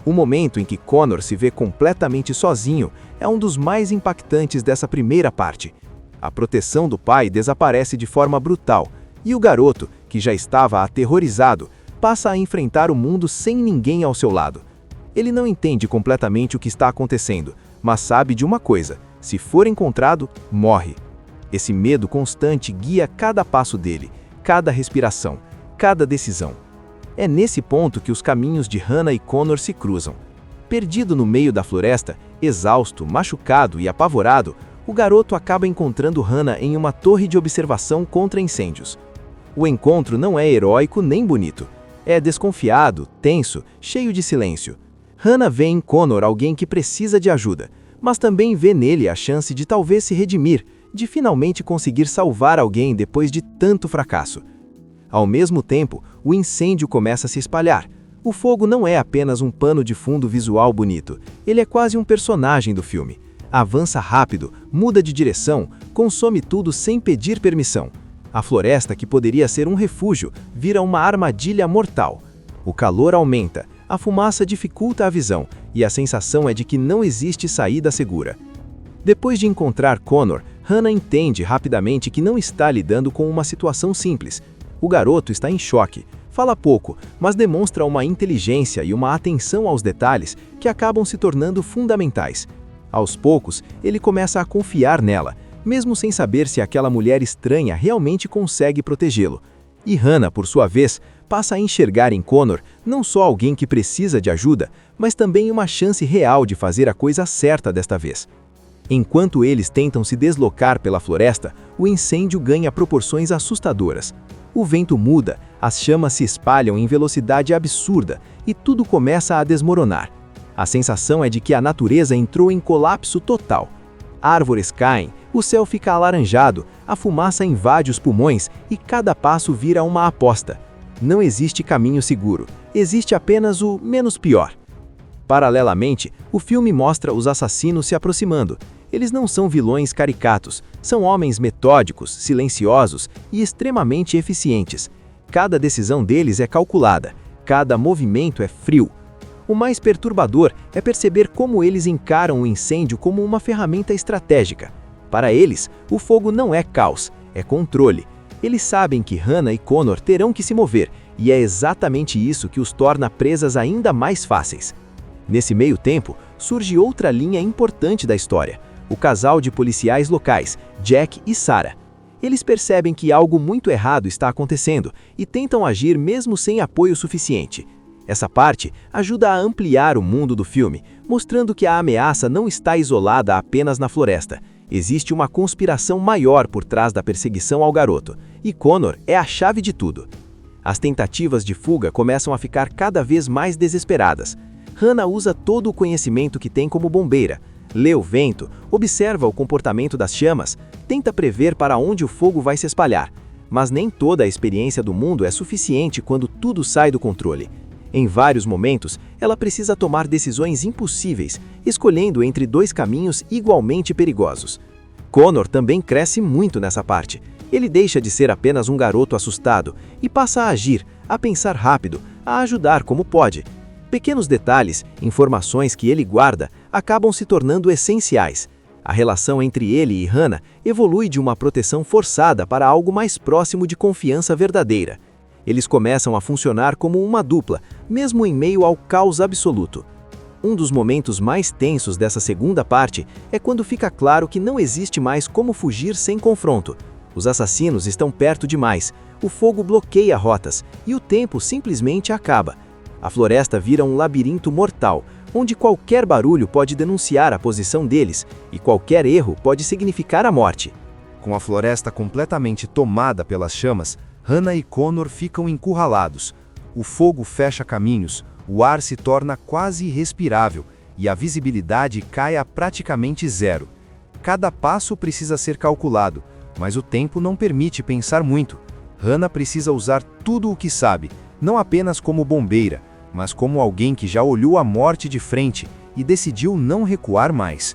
Speaker 2: O momento em que Connor se vê completamente sozinho é um dos mais impactantes dessa primeira parte. A proteção do pai desaparece de forma brutal, e o garoto, que já estava aterrorizado, passa a enfrentar o mundo sem ninguém ao seu lado. Ele não entende completamente o que está acontecendo, mas sabe de uma coisa: se for encontrado, morre. Esse medo constante guia cada passo dele, cada respiração, cada decisão. É nesse ponto que os caminhos de Hannah e Connor se cruzam. Perdido no meio da floresta, exausto, machucado e apavorado, o garoto acaba encontrando Hannah em uma torre de observação contra incêndios. O encontro não é heróico nem bonito. É desconfiado, tenso, cheio de silêncio. Hannah vê em Connor alguém que precisa de ajuda, mas também vê nele a chance de talvez se redimir, de finalmente conseguir salvar alguém depois de tanto fracasso. Ao mesmo tempo, o incêndio começa a se espalhar. O fogo não é apenas um pano de fundo visual bonito, ele é quase um personagem do filme. Avança rápido, muda de direção, consome tudo sem pedir permissão. A floresta, que poderia ser um refúgio, vira uma armadilha mortal. O calor aumenta, a fumaça dificulta a visão, e a sensação é de que não existe saída segura. Depois de encontrar Connor, Hannah entende rapidamente que não está lidando com uma situação simples. O garoto está em choque, fala pouco, mas demonstra uma inteligência e uma atenção aos detalhes que acabam se tornando fundamentais. Aos poucos, ele começa a confiar nela, mesmo sem saber se aquela mulher estranha realmente consegue protegê-lo. E Hannah, por sua vez, passa a enxergar em Connor não só alguém que precisa de ajuda, mas também uma chance real de fazer a coisa certa desta vez. Enquanto eles tentam se deslocar pela floresta, o incêndio ganha proporções assustadoras. O vento muda, as chamas se espalham em velocidade absurda e tudo começa a desmoronar. A sensação é de que a natureza entrou em colapso total. Árvores caem, o céu fica alaranjado, a fumaça invade os pulmões e cada passo vira uma aposta. Não existe caminho seguro, existe apenas o menos pior. Paralelamente, o filme mostra os assassinos se aproximando. Eles não são vilões caricatos, são homens metódicos, silenciosos e extremamente eficientes. Cada decisão deles é calculada, cada movimento é frio. O mais perturbador é perceber como eles encaram o incêndio como uma ferramenta estratégica. Para eles, o fogo não é caos, é controle. Eles sabem que Hannah e Connor terão que se mover, e é exatamente isso que os torna presas ainda mais fáceis. Nesse meio tempo, surge outra linha importante da história: o casal de policiais locais, Jack e Sarah. Eles percebem que algo muito errado está acontecendo e tentam agir mesmo sem apoio suficiente. Essa parte ajuda a ampliar o mundo do filme, mostrando que a ameaça não está isolada apenas na floresta. Existe uma conspiração maior por trás da perseguição ao garoto, e Connor é a chave de tudo. As tentativas de fuga começam a ficar cada vez mais desesperadas. Hannah usa todo o conhecimento que tem como bombeira. Lê o vento, observa o comportamento das chamas, tenta prever para onde o fogo vai se espalhar. Mas nem toda a experiência do mundo é suficiente quando tudo sai do controle. Em vários momentos, ela precisa tomar decisões impossíveis, escolhendo entre dois caminhos igualmente perigosos. Connor também cresce muito nessa parte. Ele deixa de ser apenas um garoto assustado e passa a agir, a pensar rápido, a ajudar como pode. Pequenos detalhes, informações que ele guarda, acabam se tornando essenciais. A relação entre ele e Hannah evolui de uma proteção forçada para algo mais próximo de confiança verdadeira. Eles começam a funcionar como uma dupla, mesmo em meio ao caos absoluto. Um dos momentos mais tensos dessa segunda parte é quando fica claro que não existe mais como fugir sem confronto. Os assassinos estão perto demais, o fogo bloqueia rotas e o tempo simplesmente acaba. A floresta vira um labirinto mortal, onde qualquer barulho pode denunciar a posição deles e qualquer erro pode significar a morte.
Speaker 3: Com a floresta completamente tomada pelas chamas, Hannah e Connor ficam encurralados. O fogo fecha caminhos, o ar se torna quase irrespirável e a visibilidade cai a praticamente zero. Cada passo precisa ser calculado, mas o tempo não permite pensar muito. Hannah precisa usar tudo o que sabe, não apenas como bombeira, mas como alguém que já olhou a morte de frente e decidiu não recuar mais.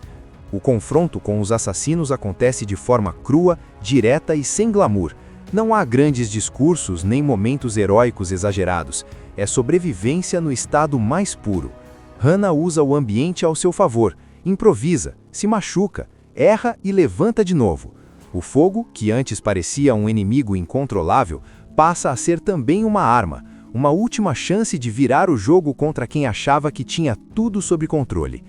Speaker 3: O confronto com os assassinos acontece de forma crua, direta e sem glamour. Não há grandes discursos nem momentos heróicos exagerados. É sobrevivência no estado mais puro. Hannah usa o ambiente ao seu favor, improvisa, se machuca, erra e levanta de novo. O fogo, que antes parecia um inimigo incontrolável, passa a ser também uma arma, uma última chance de virar o jogo contra quem achava que tinha tudo sob controle.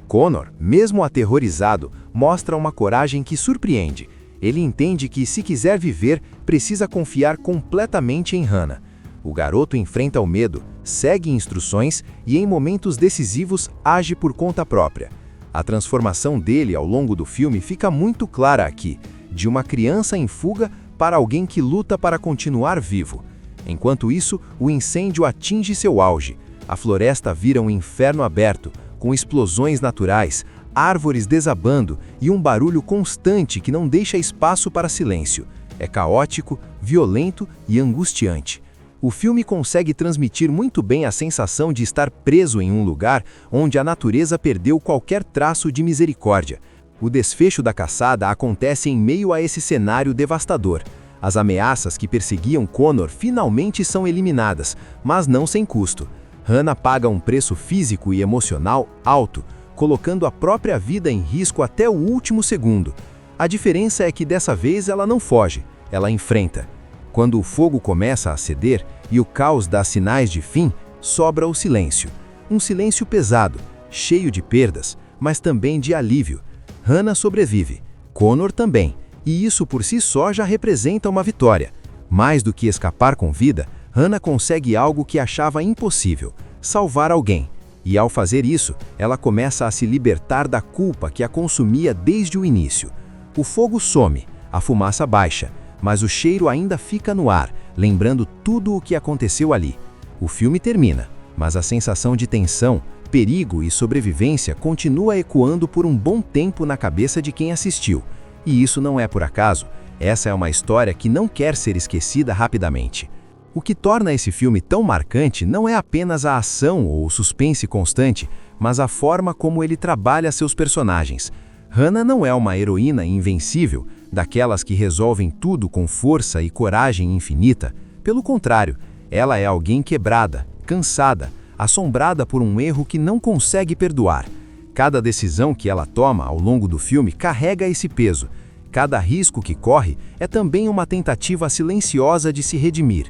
Speaker 3: Connor, mesmo aterrorizado, mostra uma coragem que surpreende. Ele entende que, se quiser viver, precisa confiar completamente em Hannah. O garoto enfrenta o medo, segue instruções e, em momentos decisivos, age por conta própria. A transformação dele ao longo do filme fica muito clara aqui, de uma criança em fuga para alguém que luta para continuar vivo. Enquanto isso, o incêndio atinge seu auge. A floresta vira um inferno aberto, com explosões naturais, árvores desabando e um barulho constante que não deixa espaço para silêncio. É caótico, violento e angustiante. O filme consegue transmitir muito bem a sensação de estar preso em um lugar onde a natureza perdeu qualquer traço de misericórdia. O desfecho da caçada acontece em meio a esse cenário devastador. As ameaças que perseguiam Connor finalmente são eliminadas, mas não sem custo. Hannah paga um preço físico e emocional alto, colocando a própria vida em risco até o último segundo. A diferença é que dessa vez ela não foge, ela enfrenta. Quando o fogo começa a ceder e o caos dá sinais de fim, sobra o silêncio. Um silêncio pesado, cheio de perdas, mas também de alívio. Hannah sobrevive, Connor também. E isso por si só já representa uma vitória. Mais do que escapar com vida, Hannah consegue algo que achava impossível: salvar alguém. E ao fazer isso, ela começa a se libertar da culpa que a consumia desde o início. O fogo some, a fumaça baixa, mas o cheiro ainda fica no ar, lembrando tudo o que aconteceu ali. O filme termina, mas a sensação de tensão, perigo e sobrevivência continua ecoando por um bom tempo na cabeça de quem assistiu. E isso não é por acaso. Essa é uma história que não quer ser esquecida rapidamente. O que torna esse filme tão marcante não é apenas a ação ou o suspense constante, mas a forma como ele trabalha seus personagens. Hannah não é uma heroína invencível, daquelas que resolvem tudo com força e coragem infinita. Pelo contrário, ela é alguém quebrada, cansada, assombrada por um erro que não consegue perdoar. Cada decisão que ela toma ao longo do filme carrega esse peso. Cada risco que corre é também uma tentativa silenciosa de se redimir.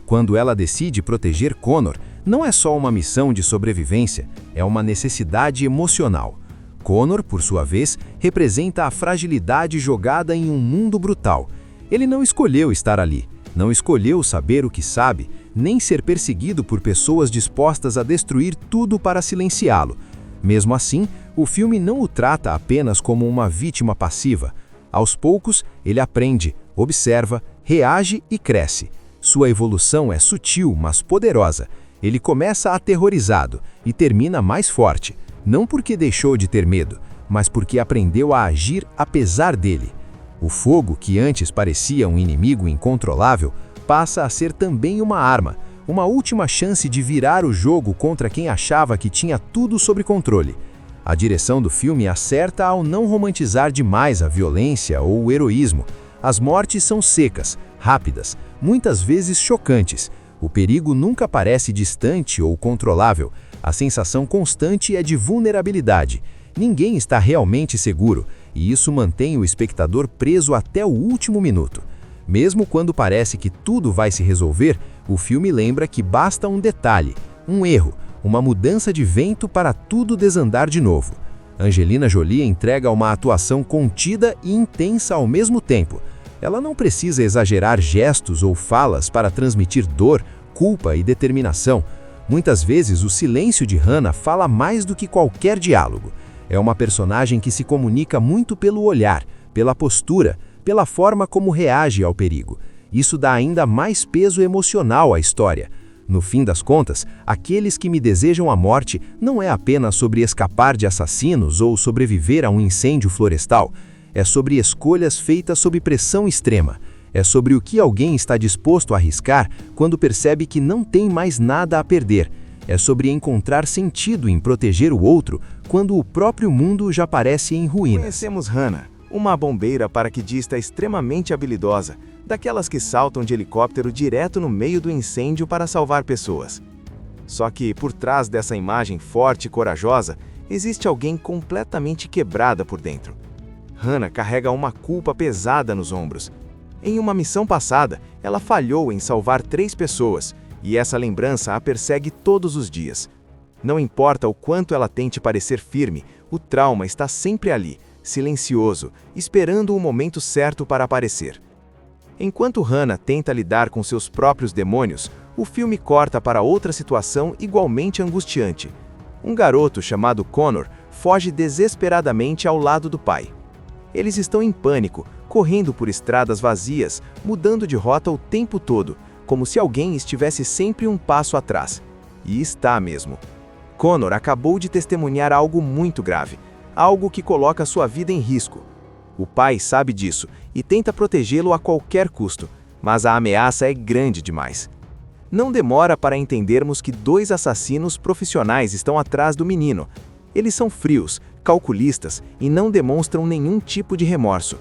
Speaker 3: Quando ela decide proteger Connor, não é só uma missão de sobrevivência, é uma necessidade emocional. Connor, por sua vez, representa a fragilidade jogada em um mundo brutal. Ele não escolheu estar ali, não escolheu saber o que sabe, nem ser perseguido por pessoas dispostas a destruir tudo para silenciá-lo. Mesmo assim, o filme não o trata apenas como uma vítima passiva. Aos poucos, ele aprende, observa, reage e cresce. Sua evolução é sutil, mas poderosa. Ele começa aterrorizado e termina mais forte, não porque deixou de ter medo, mas porque aprendeu a agir apesar dele. O fogo, que antes parecia um inimigo incontrolável, passa a ser também uma arma, uma última chance de virar o jogo contra quem achava que tinha tudo sob controle. A direção do filme acerta ao não romantizar demais a violência ou o heroísmo. As mortes são secas, rápidas, muitas vezes chocantes. O perigo nunca parece distante ou controlável. A sensação constante é de vulnerabilidade. Ninguém está realmente seguro, e isso mantém o espectador preso até o último minuto. Mesmo quando parece que tudo vai se resolver, o filme lembra que basta um detalhe, um erro, uma mudança de vento para tudo desandar de novo. Angelina Jolie entrega uma atuação contida e intensa ao mesmo tempo. Ela não precisa exagerar gestos ou falas para transmitir dor, culpa e determinação. Muitas vezes o silêncio de Hannah fala mais do que qualquer diálogo. É uma personagem que se comunica muito pelo olhar, pela postura, pela forma como reage ao perigo. Isso dá ainda mais peso emocional à história. No fim das contas, Aqueles que me desejam a morte não é apenas sobre escapar de assassinos ou sobreviver a um incêndio florestal. É sobre escolhas feitas sob pressão extrema. É sobre o que alguém está disposto a arriscar quando percebe que não tem mais nada a perder. É sobre encontrar sentido em proteger o outro quando o próprio mundo já parece em ruínas.
Speaker 2: Conhecemos Hannah, uma bombeira paraquedista extremamente habilidosa, daquelas que saltam de helicóptero direto no meio do incêndio para salvar pessoas. Só que, por trás dessa imagem forte e corajosa, existe alguém completamente quebrada por dentro. Hannah carrega uma culpa pesada nos ombros. Em uma missão passada, ela falhou em salvar 3 pessoas, e essa lembrança a persegue todos os dias. Não importa o quanto ela tente parecer firme, o trauma está sempre ali, silencioso, esperando o momento certo para aparecer. Enquanto Hannah tenta lidar com seus próprios demônios, o filme corta para outra situação igualmente angustiante. Um garoto chamado Connor foge desesperadamente ao lado do pai. Eles estão em pânico, correndo por estradas vazias, mudando de rota o tempo todo, como se alguém estivesse sempre um passo atrás. E está mesmo. Connor acabou de testemunhar algo muito grave, algo que coloca sua vida em risco. O pai sabe disso e tenta protegê-lo a qualquer custo, mas a ameaça é grande demais. Não demora para entendermos que 2 assassinos profissionais estão atrás do menino. Eles são frios, calculistas e não demonstram nenhum tipo de remorso.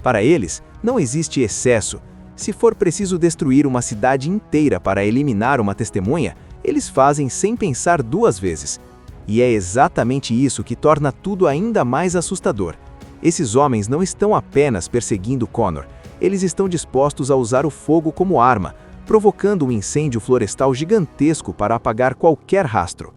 Speaker 2: Para eles, não existe excesso. Se for preciso destruir uma cidade inteira para eliminar uma testemunha, eles fazem sem pensar 2 vezes. E é exatamente isso que torna tudo ainda mais assustador. Esses homens não estão apenas perseguindo Connor, eles estão dispostos a usar o fogo como arma, provocando um incêndio florestal gigantesco para apagar qualquer rastro.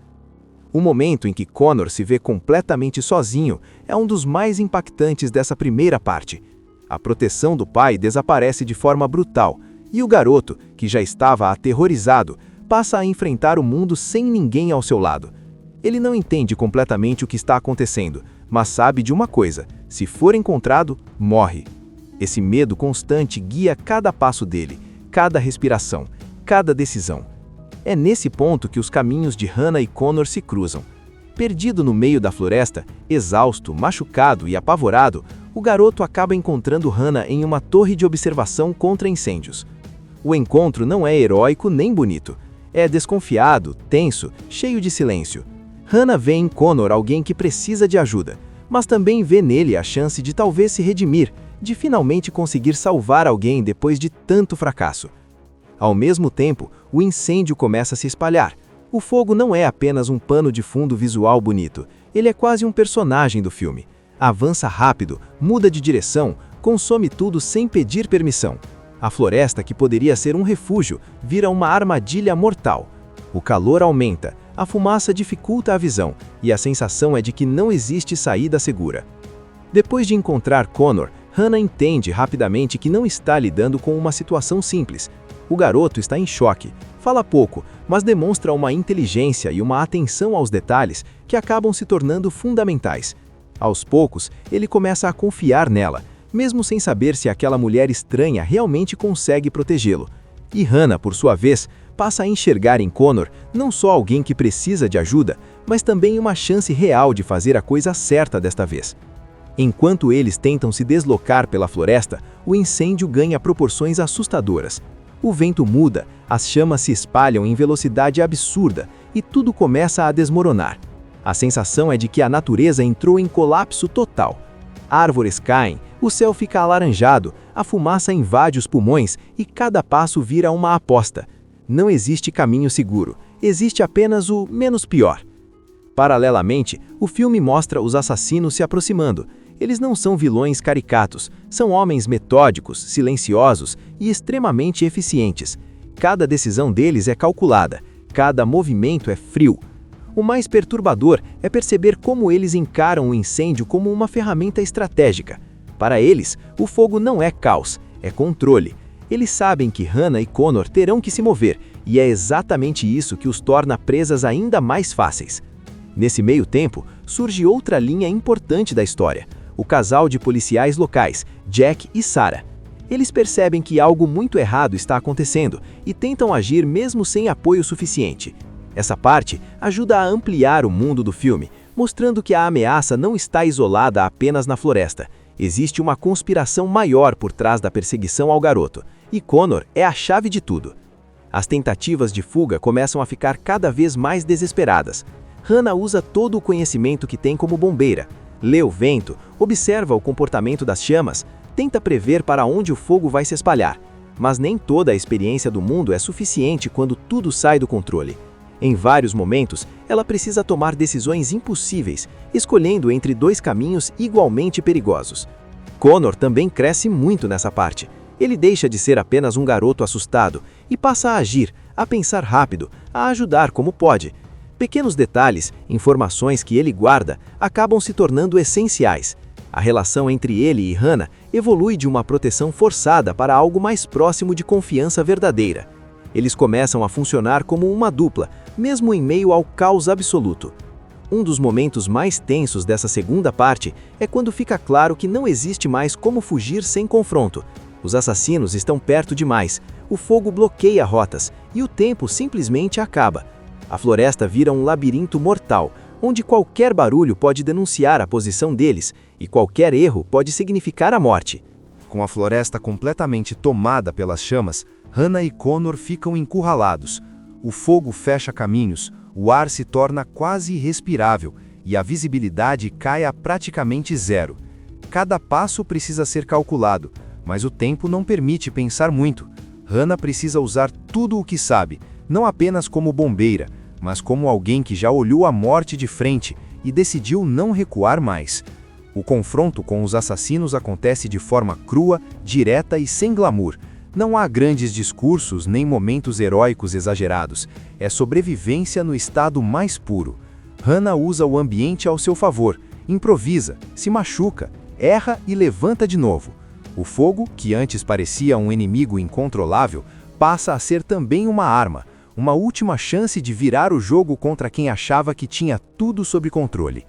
Speaker 2: O momento em que Connor se vê completamente sozinho é um dos mais impactantes dessa primeira parte. A proteção do pai desaparece de forma brutal, e o garoto, que já estava aterrorizado, passa a enfrentar o mundo sem ninguém ao seu lado. Ele não entende completamente o que está acontecendo, mas sabe de uma coisa: se for encontrado, morre. Esse medo constante guia cada passo dele, cada respiração, cada decisão. É nesse ponto que os caminhos de Hannah e Connor se cruzam. Perdido no meio da floresta, exausto, machucado e apavorado, o garoto acaba encontrando Hannah em uma torre de observação contra incêndios. O encontro não é heróico nem bonito. É desconfiado, tenso, cheio de silêncio. Hannah vê em Connor alguém que precisa de ajuda, mas também vê nele a chance de talvez se redimir, de finalmente conseguir salvar alguém depois de tanto fracasso. Ao mesmo tempo, o incêndio começa a se espalhar. O fogo não é apenas um pano de fundo visual bonito, ele é quase um personagem do filme. Avança rápido, muda de direção, consome tudo sem pedir permissão. A floresta, que poderia ser um refúgio, vira uma armadilha mortal. O calor aumenta, a fumaça dificulta a visão, e a sensação é de que não existe saída segura. Depois de encontrar Connor, Hannah entende rapidamente que não está lidando com uma situação simples. O garoto está em choque, fala pouco, mas demonstra uma inteligência e uma atenção aos detalhes que acabam se tornando fundamentais. Aos poucos, ele começa a confiar nela, mesmo sem saber se aquela mulher estranha realmente consegue protegê-lo. E Hannah, por sua vez, passa a enxergar em Connor não só alguém que precisa de ajuda, mas também uma chance real de fazer a coisa certa desta vez. Enquanto eles tentam se deslocar pela floresta, o incêndio ganha proporções assustadoras. O vento muda, as chamas se espalham em velocidade absurda e tudo começa a desmoronar. A sensação é de que a natureza entrou em colapso total. Árvores caem, o céu fica alaranjado, a fumaça invade os pulmões e cada passo vira uma aposta. Não existe caminho seguro, existe apenas o menos pior. Paralelamente, o filme mostra os assassinos se aproximando. Eles não são vilões caricatos, são homens metódicos, silenciosos e extremamente eficientes. Cada decisão deles é calculada, cada movimento é frio. O mais perturbador é perceber como eles encaram o incêndio como uma ferramenta estratégica. Para eles, o fogo não é caos, é controle. Eles sabem que Hannah e Connor terão que se mover, e é exatamente isso que os torna presas ainda mais fáceis. Nesse meio tempo, surge outra linha importante da história: o casal de policiais locais, Jack e Sarah. Eles percebem que algo muito errado está acontecendo e tentam agir mesmo sem apoio suficiente. Essa parte ajuda a ampliar o mundo do filme, mostrando que a ameaça não está isolada apenas na floresta. Existe uma conspiração maior por trás da perseguição ao garoto, e Connor é a chave de tudo. As tentativas de fuga começam a ficar cada vez mais desesperadas. Hannah usa todo o conhecimento que tem como bombeira, lê o vento, observa o comportamento das chamas, tenta prever para onde o fogo vai se espalhar. Mas nem toda a experiência do mundo é suficiente quando tudo sai do controle. Em vários momentos, ela precisa tomar decisões impossíveis, escolhendo entre dois caminhos igualmente perigosos. Connor também cresce muito nessa parte. Ele deixa de ser apenas um garoto assustado e passa a agir, a pensar rápido, a ajudar como pode. Pequenos detalhes, informações que ele guarda, acabam se tornando essenciais. A relação entre ele e Hannah evolui de uma proteção forçada para algo mais próximo de confiança verdadeira. Eles começam a funcionar como uma dupla, mesmo em meio ao caos absoluto. Um dos momentos mais tensos dessa segunda parte é quando fica claro que não existe mais como fugir sem confronto. Os assassinos estão perto demais, o fogo bloqueia rotas e o tempo simplesmente acaba. A floresta vira um labirinto mortal, onde qualquer barulho pode denunciar a posição deles e qualquer erro pode significar a morte.
Speaker 3: Com a floresta completamente tomada pelas chamas, Hannah e Connor ficam encurralados. O fogo fecha caminhos, o ar se torna quase irrespirável e a visibilidade cai a praticamente zero. Cada passo precisa ser calculado, mas o tempo não permite pensar muito. Hannah precisa usar tudo o que sabe, não apenas como bombeira, mas como alguém que já olhou a morte de frente e decidiu não recuar mais. O confronto com os assassinos acontece de forma crua, direta e sem glamour. Não há grandes discursos nem momentos heróicos exagerados. É sobrevivência no estado mais puro. Hannah usa o ambiente ao seu favor, improvisa, se machuca, erra e levanta de novo. O fogo, que antes parecia um inimigo incontrolável, passa a ser também uma arma, uma última chance de virar o jogo contra quem achava que tinha tudo sob controle.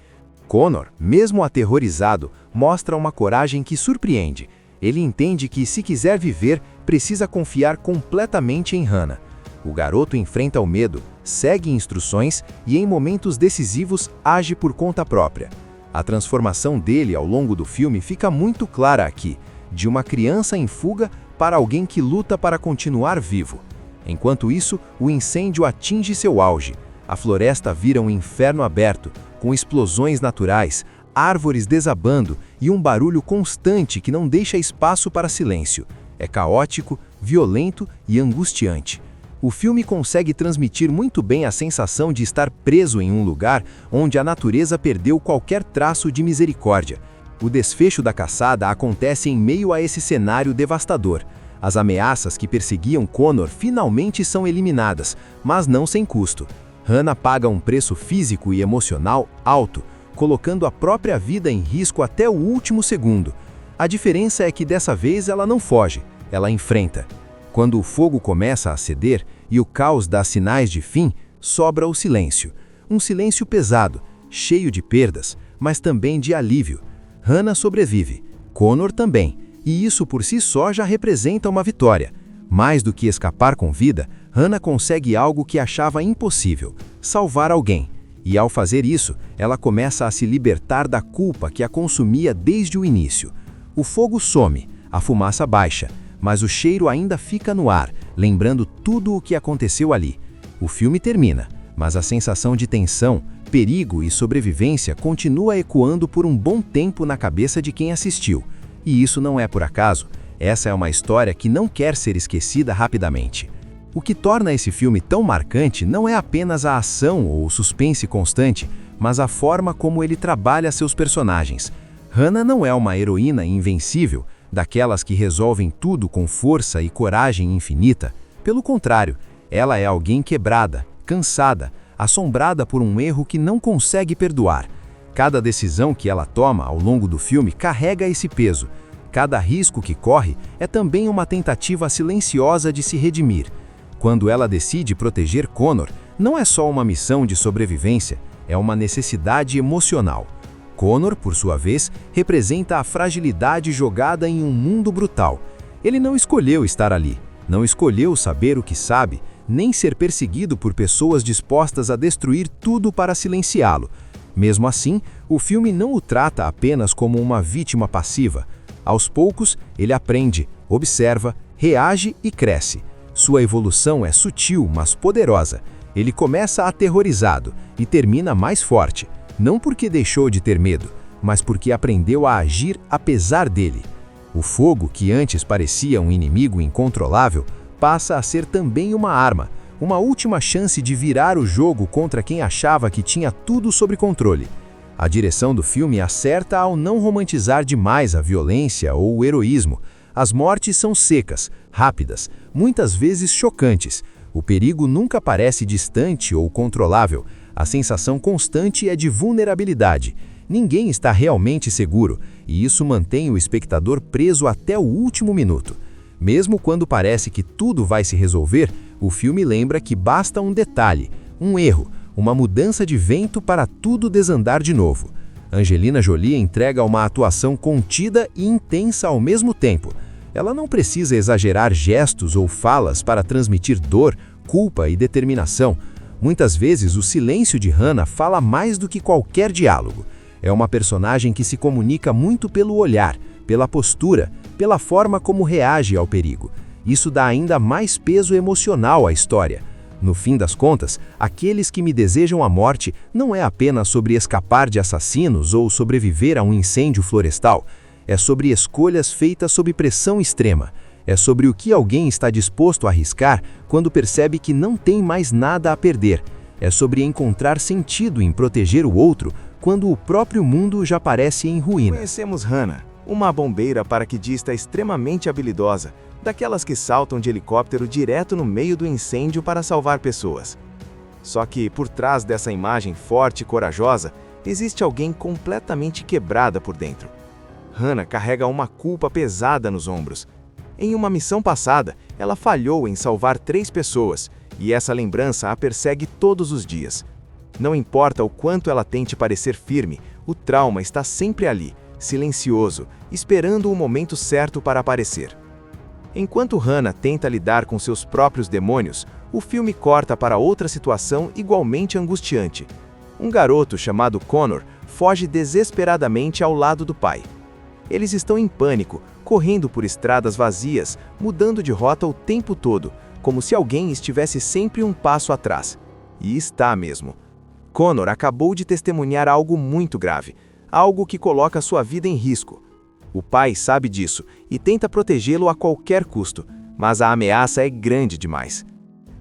Speaker 3: Connor, mesmo aterrorizado, mostra uma coragem que surpreende. Ele entende que, se quiser viver, precisa confiar completamente em Hannah. O garoto enfrenta o medo, segue instruções e, em momentos decisivos, age por conta própria. A transformação dele ao longo do filme fica muito clara aqui, de uma criança em fuga para alguém que luta para continuar vivo. Enquanto isso, o incêndio atinge seu auge. A floresta vira um inferno aberto, com explosões naturais, árvores desabando e um barulho constante que não deixa espaço para silêncio. É caótico, violento e angustiante. O filme consegue transmitir muito bem a sensação de estar preso em um lugar onde a natureza perdeu qualquer traço de misericórdia. O desfecho da caçada acontece em meio a esse cenário devastador. As ameaças que perseguiam Connor finalmente são eliminadas, mas não sem custo. Hannah paga um preço físico e emocional alto, colocando a própria vida em risco até o último segundo. A diferença é que dessa vez ela não foge, ela enfrenta. Quando o fogo começa a ceder e o caos dá sinais de fim, sobra o silêncio. Um silêncio pesado, cheio de perdas, mas também de alívio. Hannah sobrevive, Connor também, e isso por si só já representa uma vitória. Mais do que escapar com vida, Hannah consegue algo que achava impossível: salvar alguém. E ao fazer isso, ela começa a se libertar da culpa que a consumia desde o início. O fogo some, a fumaça baixa, mas o cheiro ainda fica no ar, lembrando tudo o que aconteceu ali. O filme termina, mas a sensação de tensão, perigo e sobrevivência continua ecoando por um bom tempo na cabeça de quem assistiu. E isso não é por acaso. Essa é uma história que não quer ser esquecida rapidamente. O que torna esse filme tão marcante não é apenas a ação ou o suspense constante, mas a forma como ele trabalha seus personagens. Hannah não é uma heroína invencível, daquelas que resolvem tudo com força e coragem infinita. Pelo contrário, ela é alguém quebrada, cansada, assombrada por um erro que não consegue perdoar. Cada decisão que ela toma ao longo do filme carrega esse peso. Cada risco que corre é também uma tentativa silenciosa de se redimir. Quando ela decide proteger Connor, não é só uma missão de sobrevivência, é uma necessidade emocional. Connor, por sua vez, representa a fragilidade jogada em um mundo brutal. Ele não escolheu estar ali, não escolheu saber o que sabe, nem ser perseguido por pessoas dispostas a destruir tudo para silenciá-lo. Mesmo assim, o filme não o trata apenas como uma vítima passiva. Aos poucos, ele aprende, observa, reage e cresce. Sua evolução é sutil, mas poderosa. Ele começa aterrorizado e termina mais forte, não porque deixou de ter medo, mas porque aprendeu a agir apesar dele. O fogo, que antes parecia um inimigo incontrolável, passa a ser também uma arma, uma última chance de virar o jogo contra quem achava que tinha tudo sob controle. A direção do filme acerta ao não romantizar demais a violência ou o heroísmo. As mortes são secas, rápidas, muitas vezes chocantes. O perigo nunca parece distante ou controlável. A sensação constante é de vulnerabilidade. Ninguém está realmente seguro, e isso mantém o espectador preso até o último minuto. Mesmo quando parece que tudo vai se resolver, o filme lembra que basta um detalhe, um erro, uma mudança de vento para tudo desandar de novo. Angelina Jolie entrega uma atuação contida e intensa ao mesmo tempo. Ela não precisa exagerar gestos ou falas para transmitir dor, culpa e determinação. Muitas vezes o silêncio de Hannah fala mais do que qualquer diálogo. É uma personagem que se comunica muito pelo olhar, pela postura, pela forma como reage ao perigo. Isso dá ainda mais peso emocional à história. No fim das contas, Aqueles que me desejam a morte não é apenas sobre escapar de assassinos ou sobreviver a um incêndio florestal. É sobre escolhas feitas sob pressão extrema. É sobre o que alguém está disposto a arriscar quando percebe que não tem mais nada a perder. É sobre encontrar sentido em proteger o outro quando o próprio mundo já parece em ruínas.
Speaker 2: Conhecemos Hannah, uma bombeira paraquedista extremamente habilidosa, daquelas que saltam de helicóptero direto no meio do incêndio para salvar pessoas. Só que, por trás dessa imagem forte e corajosa, existe alguém completamente quebrada por dentro. Hannah carrega uma culpa pesada nos ombros. Em uma missão passada, ela falhou em salvar 3 pessoas, e essa lembrança a persegue todos os dias. Não importa o quanto ela tente parecer firme, o trauma está sempre ali, silencioso, esperando o momento certo para aparecer. Enquanto Hannah tenta lidar com seus próprios demônios, o filme corta para outra situação igualmente angustiante. Um garoto chamado Connor foge desesperadamente ao lado do pai. Eles estão em pânico, correndo por estradas vazias, mudando de rota o tempo todo, como se alguém estivesse sempre um passo atrás. E está mesmo. Connor acabou de testemunhar algo muito grave, algo que coloca sua vida em risco. O pai sabe disso e tenta protegê-lo a qualquer custo, mas a ameaça é grande demais.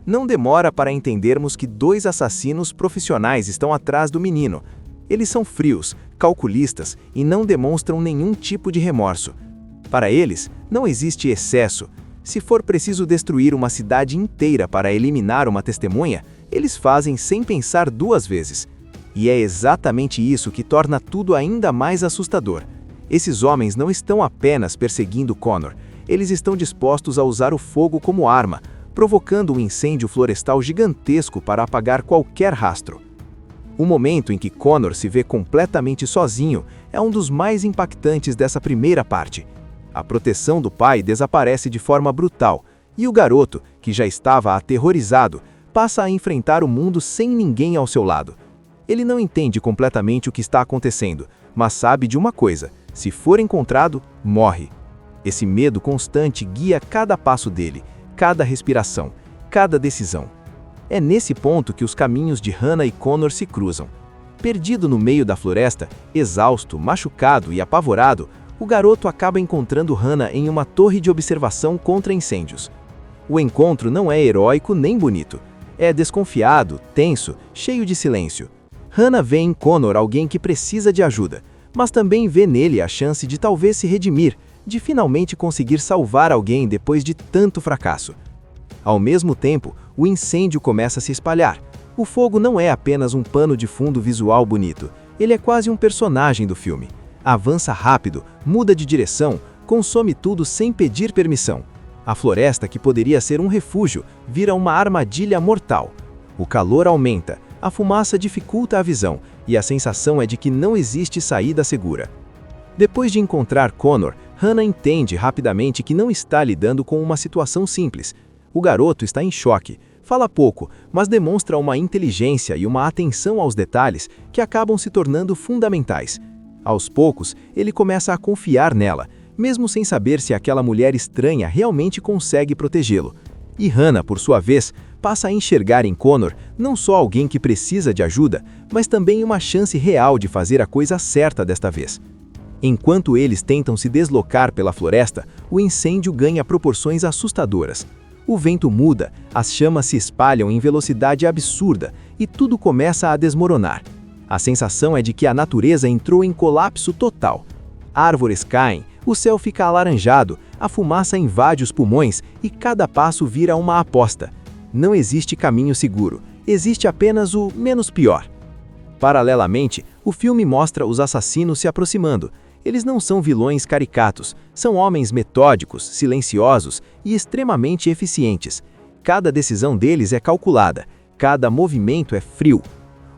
Speaker 2: Não demora para entendermos que 2 assassinos profissionais estão atrás do menino. Eles são frios, calculistas e não demonstram nenhum tipo de remorso. Para eles, não existe excesso. Se for preciso destruir uma cidade inteira para eliminar uma testemunha, eles fazem sem pensar 2 vezes. E é exatamente isso que torna tudo ainda mais assustador. Esses homens não estão apenas perseguindo Connor, eles estão dispostos a usar o fogo como arma, provocando um incêndio florestal gigantesco para apagar qualquer rastro. O momento em que Connor se vê completamente sozinho é um dos mais impactantes dessa primeira parte. A proteção do pai desaparece de forma brutal, E o garoto, que já estava aterrorizado, passa a enfrentar o mundo sem ninguém ao seu lado. Ele não entende completamente o que está acontecendo, mas sabe de uma coisa: se for encontrado, morre. Esse medo constante guia cada passo dele, cada respiração, cada decisão. É nesse ponto que os caminhos de Hannah e Connor se cruzam. Perdido no meio da floresta, exausto, machucado e apavorado, o garoto acaba encontrando Hannah em uma torre de observação contra incêndios. O encontro não é heróico nem bonito. É desconfiado, tenso, cheio de silêncio. Hannah vê em Connor alguém que precisa de ajuda, mas também vê nele a chance de talvez se redimir, de finalmente conseguir salvar alguém depois de tanto fracasso. Ao mesmo tempo, o incêndio começa a se espalhar. O fogo não é apenas um pano de fundo visual bonito, ele é quase um personagem do filme. Avança rápido, muda de direção, consome tudo sem pedir permissão. A floresta, que poderia ser um refúgio, vira uma armadilha mortal. O calor aumenta, a fumaça dificulta a visão e a sensação é de que não existe saída segura. Depois de encontrar Connor, Hannah entende rapidamente que não está lidando com uma situação simples. O garoto está em choque, fala pouco, mas demonstra uma inteligência e uma atenção aos detalhes que acabam se tornando fundamentais. Aos poucos, ele começa a confiar nela, mesmo sem saber se aquela mulher estranha realmente consegue protegê-lo. E Hannah, por sua vez, passa a enxergar em Connor não só alguém que precisa de ajuda, mas também uma chance real de fazer a coisa certa desta vez. Enquanto eles tentam se deslocar pela floresta, o incêndio ganha proporções assustadoras. O vento muda, as chamas se espalham em velocidade absurda e tudo começa a desmoronar. A sensação é de que a natureza entrou em colapso total. Árvores caem, o céu fica alaranjado, a fumaça invade os pulmões e cada passo vira uma aposta. Não existe caminho seguro, existe apenas o menos pior. Paralelamente, o filme mostra os assassinos se aproximando. Eles não são vilões caricatos, são homens metódicos, silenciosos e extremamente eficientes. Cada decisão deles é calculada, cada movimento é frio.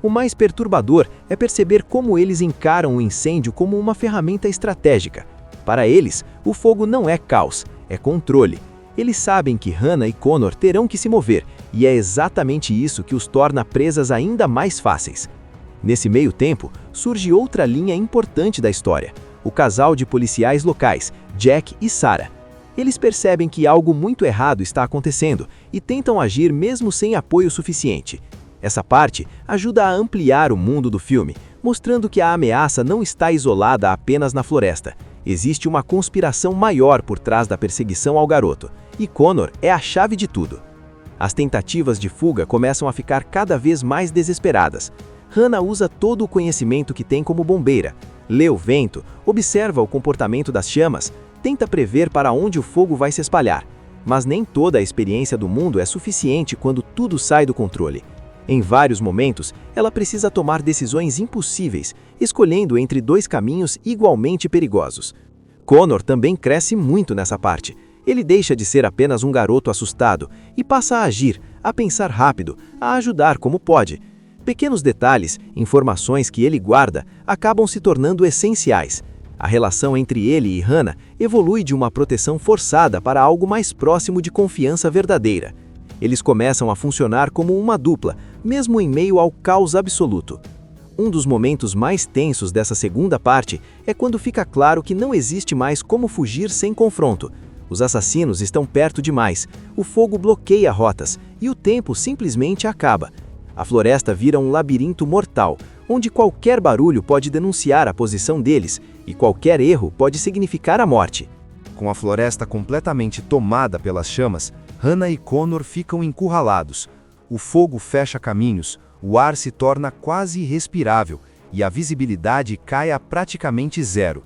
Speaker 2: O mais perturbador é perceber como eles encaram o incêndio como uma ferramenta estratégica. Para eles, o fogo não é caos, é controle. Eles sabem que Hannah e Connor terão que se mover, e é exatamente isso que os torna presas ainda mais fáceis. Nesse meio tempo, surge outra linha importante da história: o casal de policiais locais, Jack e Sarah. Eles percebem que algo muito errado está acontecendo e tentam agir mesmo sem apoio suficiente. Essa parte ajuda a ampliar o mundo do filme, mostrando que a ameaça não está isolada apenas na floresta. Existe uma conspiração maior por trás da perseguição ao garoto, e Connor é a chave de tudo. As tentativas de fuga começam a ficar cada vez mais desesperadas. Hannah usa todo o conhecimento que tem como bombeira, lê o vento, observa o comportamento das chamas, tenta prever para onde o fogo vai se espalhar. Mas nem toda a experiência do mundo é suficiente quando tudo sai do controle. Em vários momentos, ela precisa tomar decisões impossíveis, escolhendo entre dois caminhos igualmente perigosos. Connor também cresce muito nessa parte. Ele deixa de ser apenas um garoto assustado e passa a agir, a pensar rápido, a ajudar como pode. Pequenos detalhes, informações que ele guarda, acabam se tornando essenciais. A relação entre ele e Hannah evolui de uma proteção forçada para algo mais próximo de confiança verdadeira. Eles começam a funcionar como uma dupla, mesmo em meio ao caos absoluto. Um dos momentos mais tensos dessa segunda parte é quando fica claro que não existe mais como fugir sem confronto. Os assassinos estão perto demais, o fogo bloqueia rotas e o tempo simplesmente acaba. A floresta vira um labirinto mortal, onde qualquer barulho pode denunciar a posição deles e qualquer erro pode significar a morte.
Speaker 3: Com a floresta completamente tomada pelas chamas, Hannah e Connor ficam encurralados. O fogo fecha caminhos, o ar se torna quase irrespirável e a visibilidade cai a praticamente zero.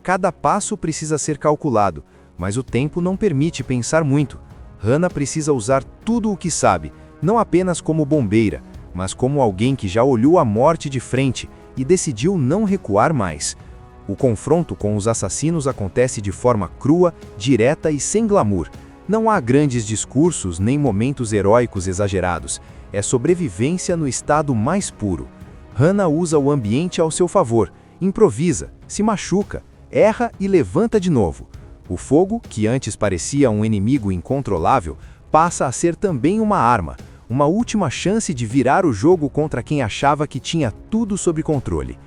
Speaker 3: Cada passo precisa ser calculado, mas o tempo não permite pensar muito. Hannah precisa usar tudo o que sabe, não apenas como bombeira, mas como alguém que já olhou a morte de frente e decidiu não recuar mais. O confronto com os assassinos acontece de forma crua, direta e sem glamour. Não há grandes discursos nem momentos heróicos exagerados. É sobrevivência no estado mais puro. Hannah usa o ambiente ao seu favor, improvisa, se machuca, erra e levanta de novo. O fogo, que antes parecia um inimigo incontrolável, passa a ser também uma arma, uma última chance de virar o jogo contra quem achava que tinha tudo sob controle.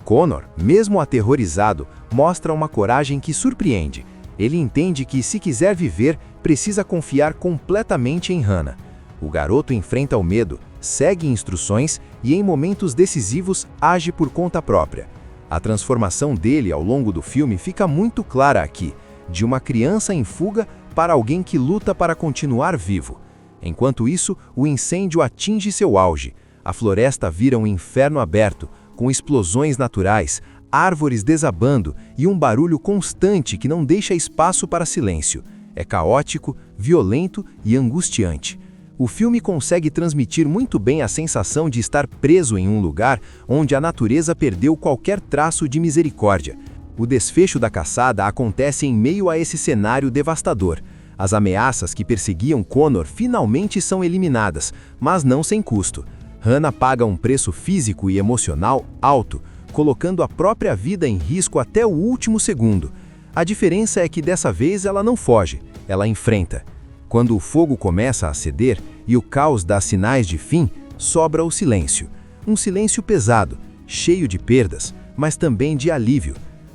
Speaker 3: Connor, mesmo aterrorizado, mostra uma coragem que surpreende. Ele entende que, se quiser viver, precisa confiar completamente em Hannah. O garoto enfrenta o medo, segue instruções e, em momentos decisivos, age por conta própria. A transformação dele ao longo do filme fica muito clara aqui, de uma criança em fuga para alguém que luta para continuar vivo. Enquanto isso, o incêndio atinge seu auge. A floresta vira um inferno aberto, com explosões naturais, árvores desabando e um barulho constante que não deixa espaço para silêncio. É caótico, violento e angustiante. O filme consegue transmitir muito bem a sensação de estar preso em um lugar onde a natureza perdeu qualquer traço de misericórdia. O desfecho da caçada acontece em meio a esse cenário devastador. As ameaças que perseguiam Connor finalmente são eliminadas, mas não sem custo. Hannah paga um preço físico e emocional alto, colocando a própria vida em risco até o último segundo. A diferença é que dessa vez ela não foge, ela enfrenta. Quando o fogo começa a ceder e o caos dá sinais de fim, sobra o silêncio. Um silêncio pesado, cheio de perdas, mas também de alívio.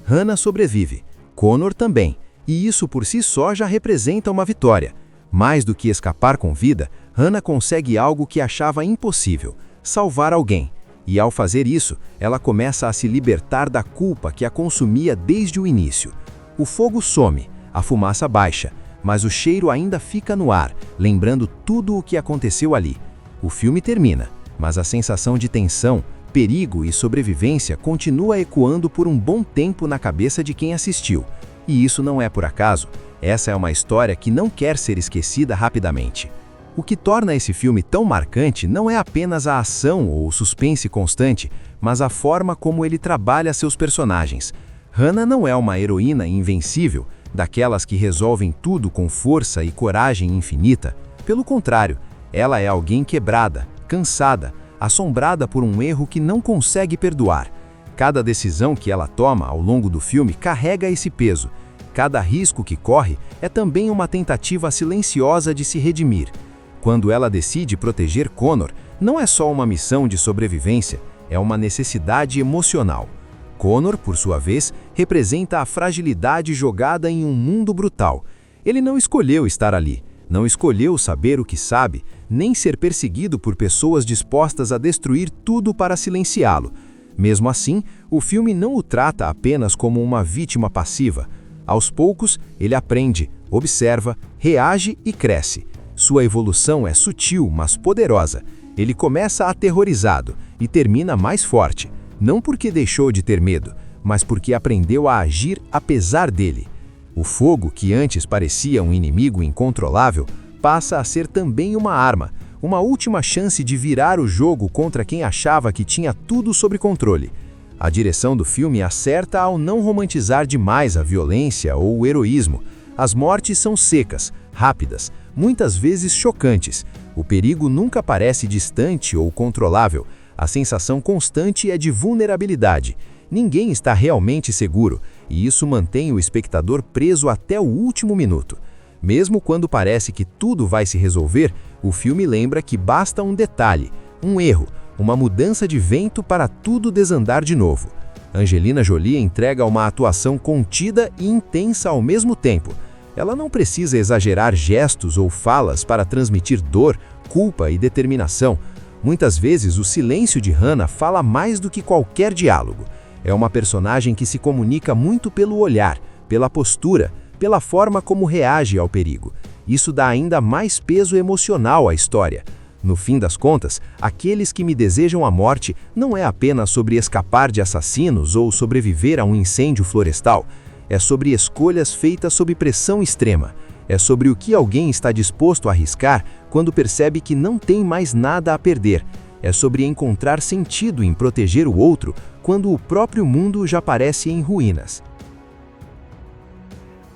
Speaker 3: Hannah sobrevive, Connor também, e isso por si só já representa uma vitória. Mais do que escapar com vida, Hannah consegue algo que achava impossível: salvar alguém. E ao fazer isso, ela começa a se libertar da culpa que a consumia desde o início. O fogo some, a fumaça baixa, mas o cheiro ainda fica no ar, lembrando tudo o que aconteceu ali. O filme termina, mas a sensação de tensão, perigo e sobrevivência continua ecoando por um bom tempo na cabeça de quem assistiu. E isso não é por acaso. Essa é uma história que não quer ser esquecida rapidamente. O que torna esse filme tão marcante não é apenas a ação ou o suspense constante, mas a forma como ele trabalha seus personagens. Hannah não é uma heroína invencível, daquelas que resolvem tudo com força e coragem infinita. Pelo contrário, ela é alguém quebrada, cansada, assombrada por um erro que não consegue perdoar. Cada decisão que ela toma ao longo do filme carrega esse peso. Cada risco que corre é também uma tentativa silenciosa de se redimir. Quando ela decide proteger Connor, não é só uma missão de sobrevivência, é uma necessidade emocional. Connor, por sua vez, representa a fragilidade jogada em um mundo brutal. Ele não escolheu estar ali, não escolheu saber o que sabe, nem ser perseguido por pessoas dispostas a destruir tudo para silenciá-lo. Mesmo assim, o filme não o trata apenas como uma vítima passiva. Aos poucos, ele aprende, observa, reage e cresce. Sua evolução é sutil, mas poderosa. Ele começa aterrorizado e termina mais forte, não porque deixou de ter medo, mas porque aprendeu a agir apesar dele. O fogo, que antes parecia um inimigo incontrolável, passa a ser também uma arma, uma última chance de virar o jogo contra quem achava que tinha tudo sob controle. A direção do filme acerta ao não romantizar demais a violência ou o heroísmo. As mortes são secas, rápidas, muitas vezes chocantes. O perigo nunca parece distante ou controlável. A sensação constante é de vulnerabilidade. Ninguém está realmente seguro, e isso mantém o espectador preso até o último minuto. Mesmo quando parece que tudo vai se resolver, o filme lembra que basta um detalhe, um erro, uma mudança de vento para tudo desandar de novo. Angelina Jolie entrega uma atuação contida e intensa ao mesmo tempo. Ela não precisa exagerar gestos ou falas para transmitir dor, culpa e determinação. Muitas vezes o silêncio de Hannah fala mais do que qualquer diálogo. É uma personagem que se comunica muito pelo olhar, pela postura, pela forma como reage ao perigo. Isso dá ainda mais peso emocional à história. No fim das contas, Aqueles que me desejam a morte não é apenas sobre escapar de assassinos ou sobreviver a um incêndio florestal. É sobre escolhas feitas sob pressão extrema. É sobre o que alguém está disposto a arriscar quando percebe que não tem mais nada a perder. É sobre encontrar sentido em proteger o outro quando o próprio mundo já parece em ruínas.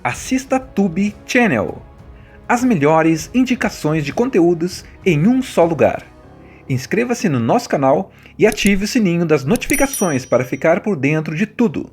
Speaker 1: Assista Tubi Channel. As melhores indicações de conteúdos em um só lugar. Inscreva-se no nosso canal e ative o sininho das notificações para ficar por dentro de tudo.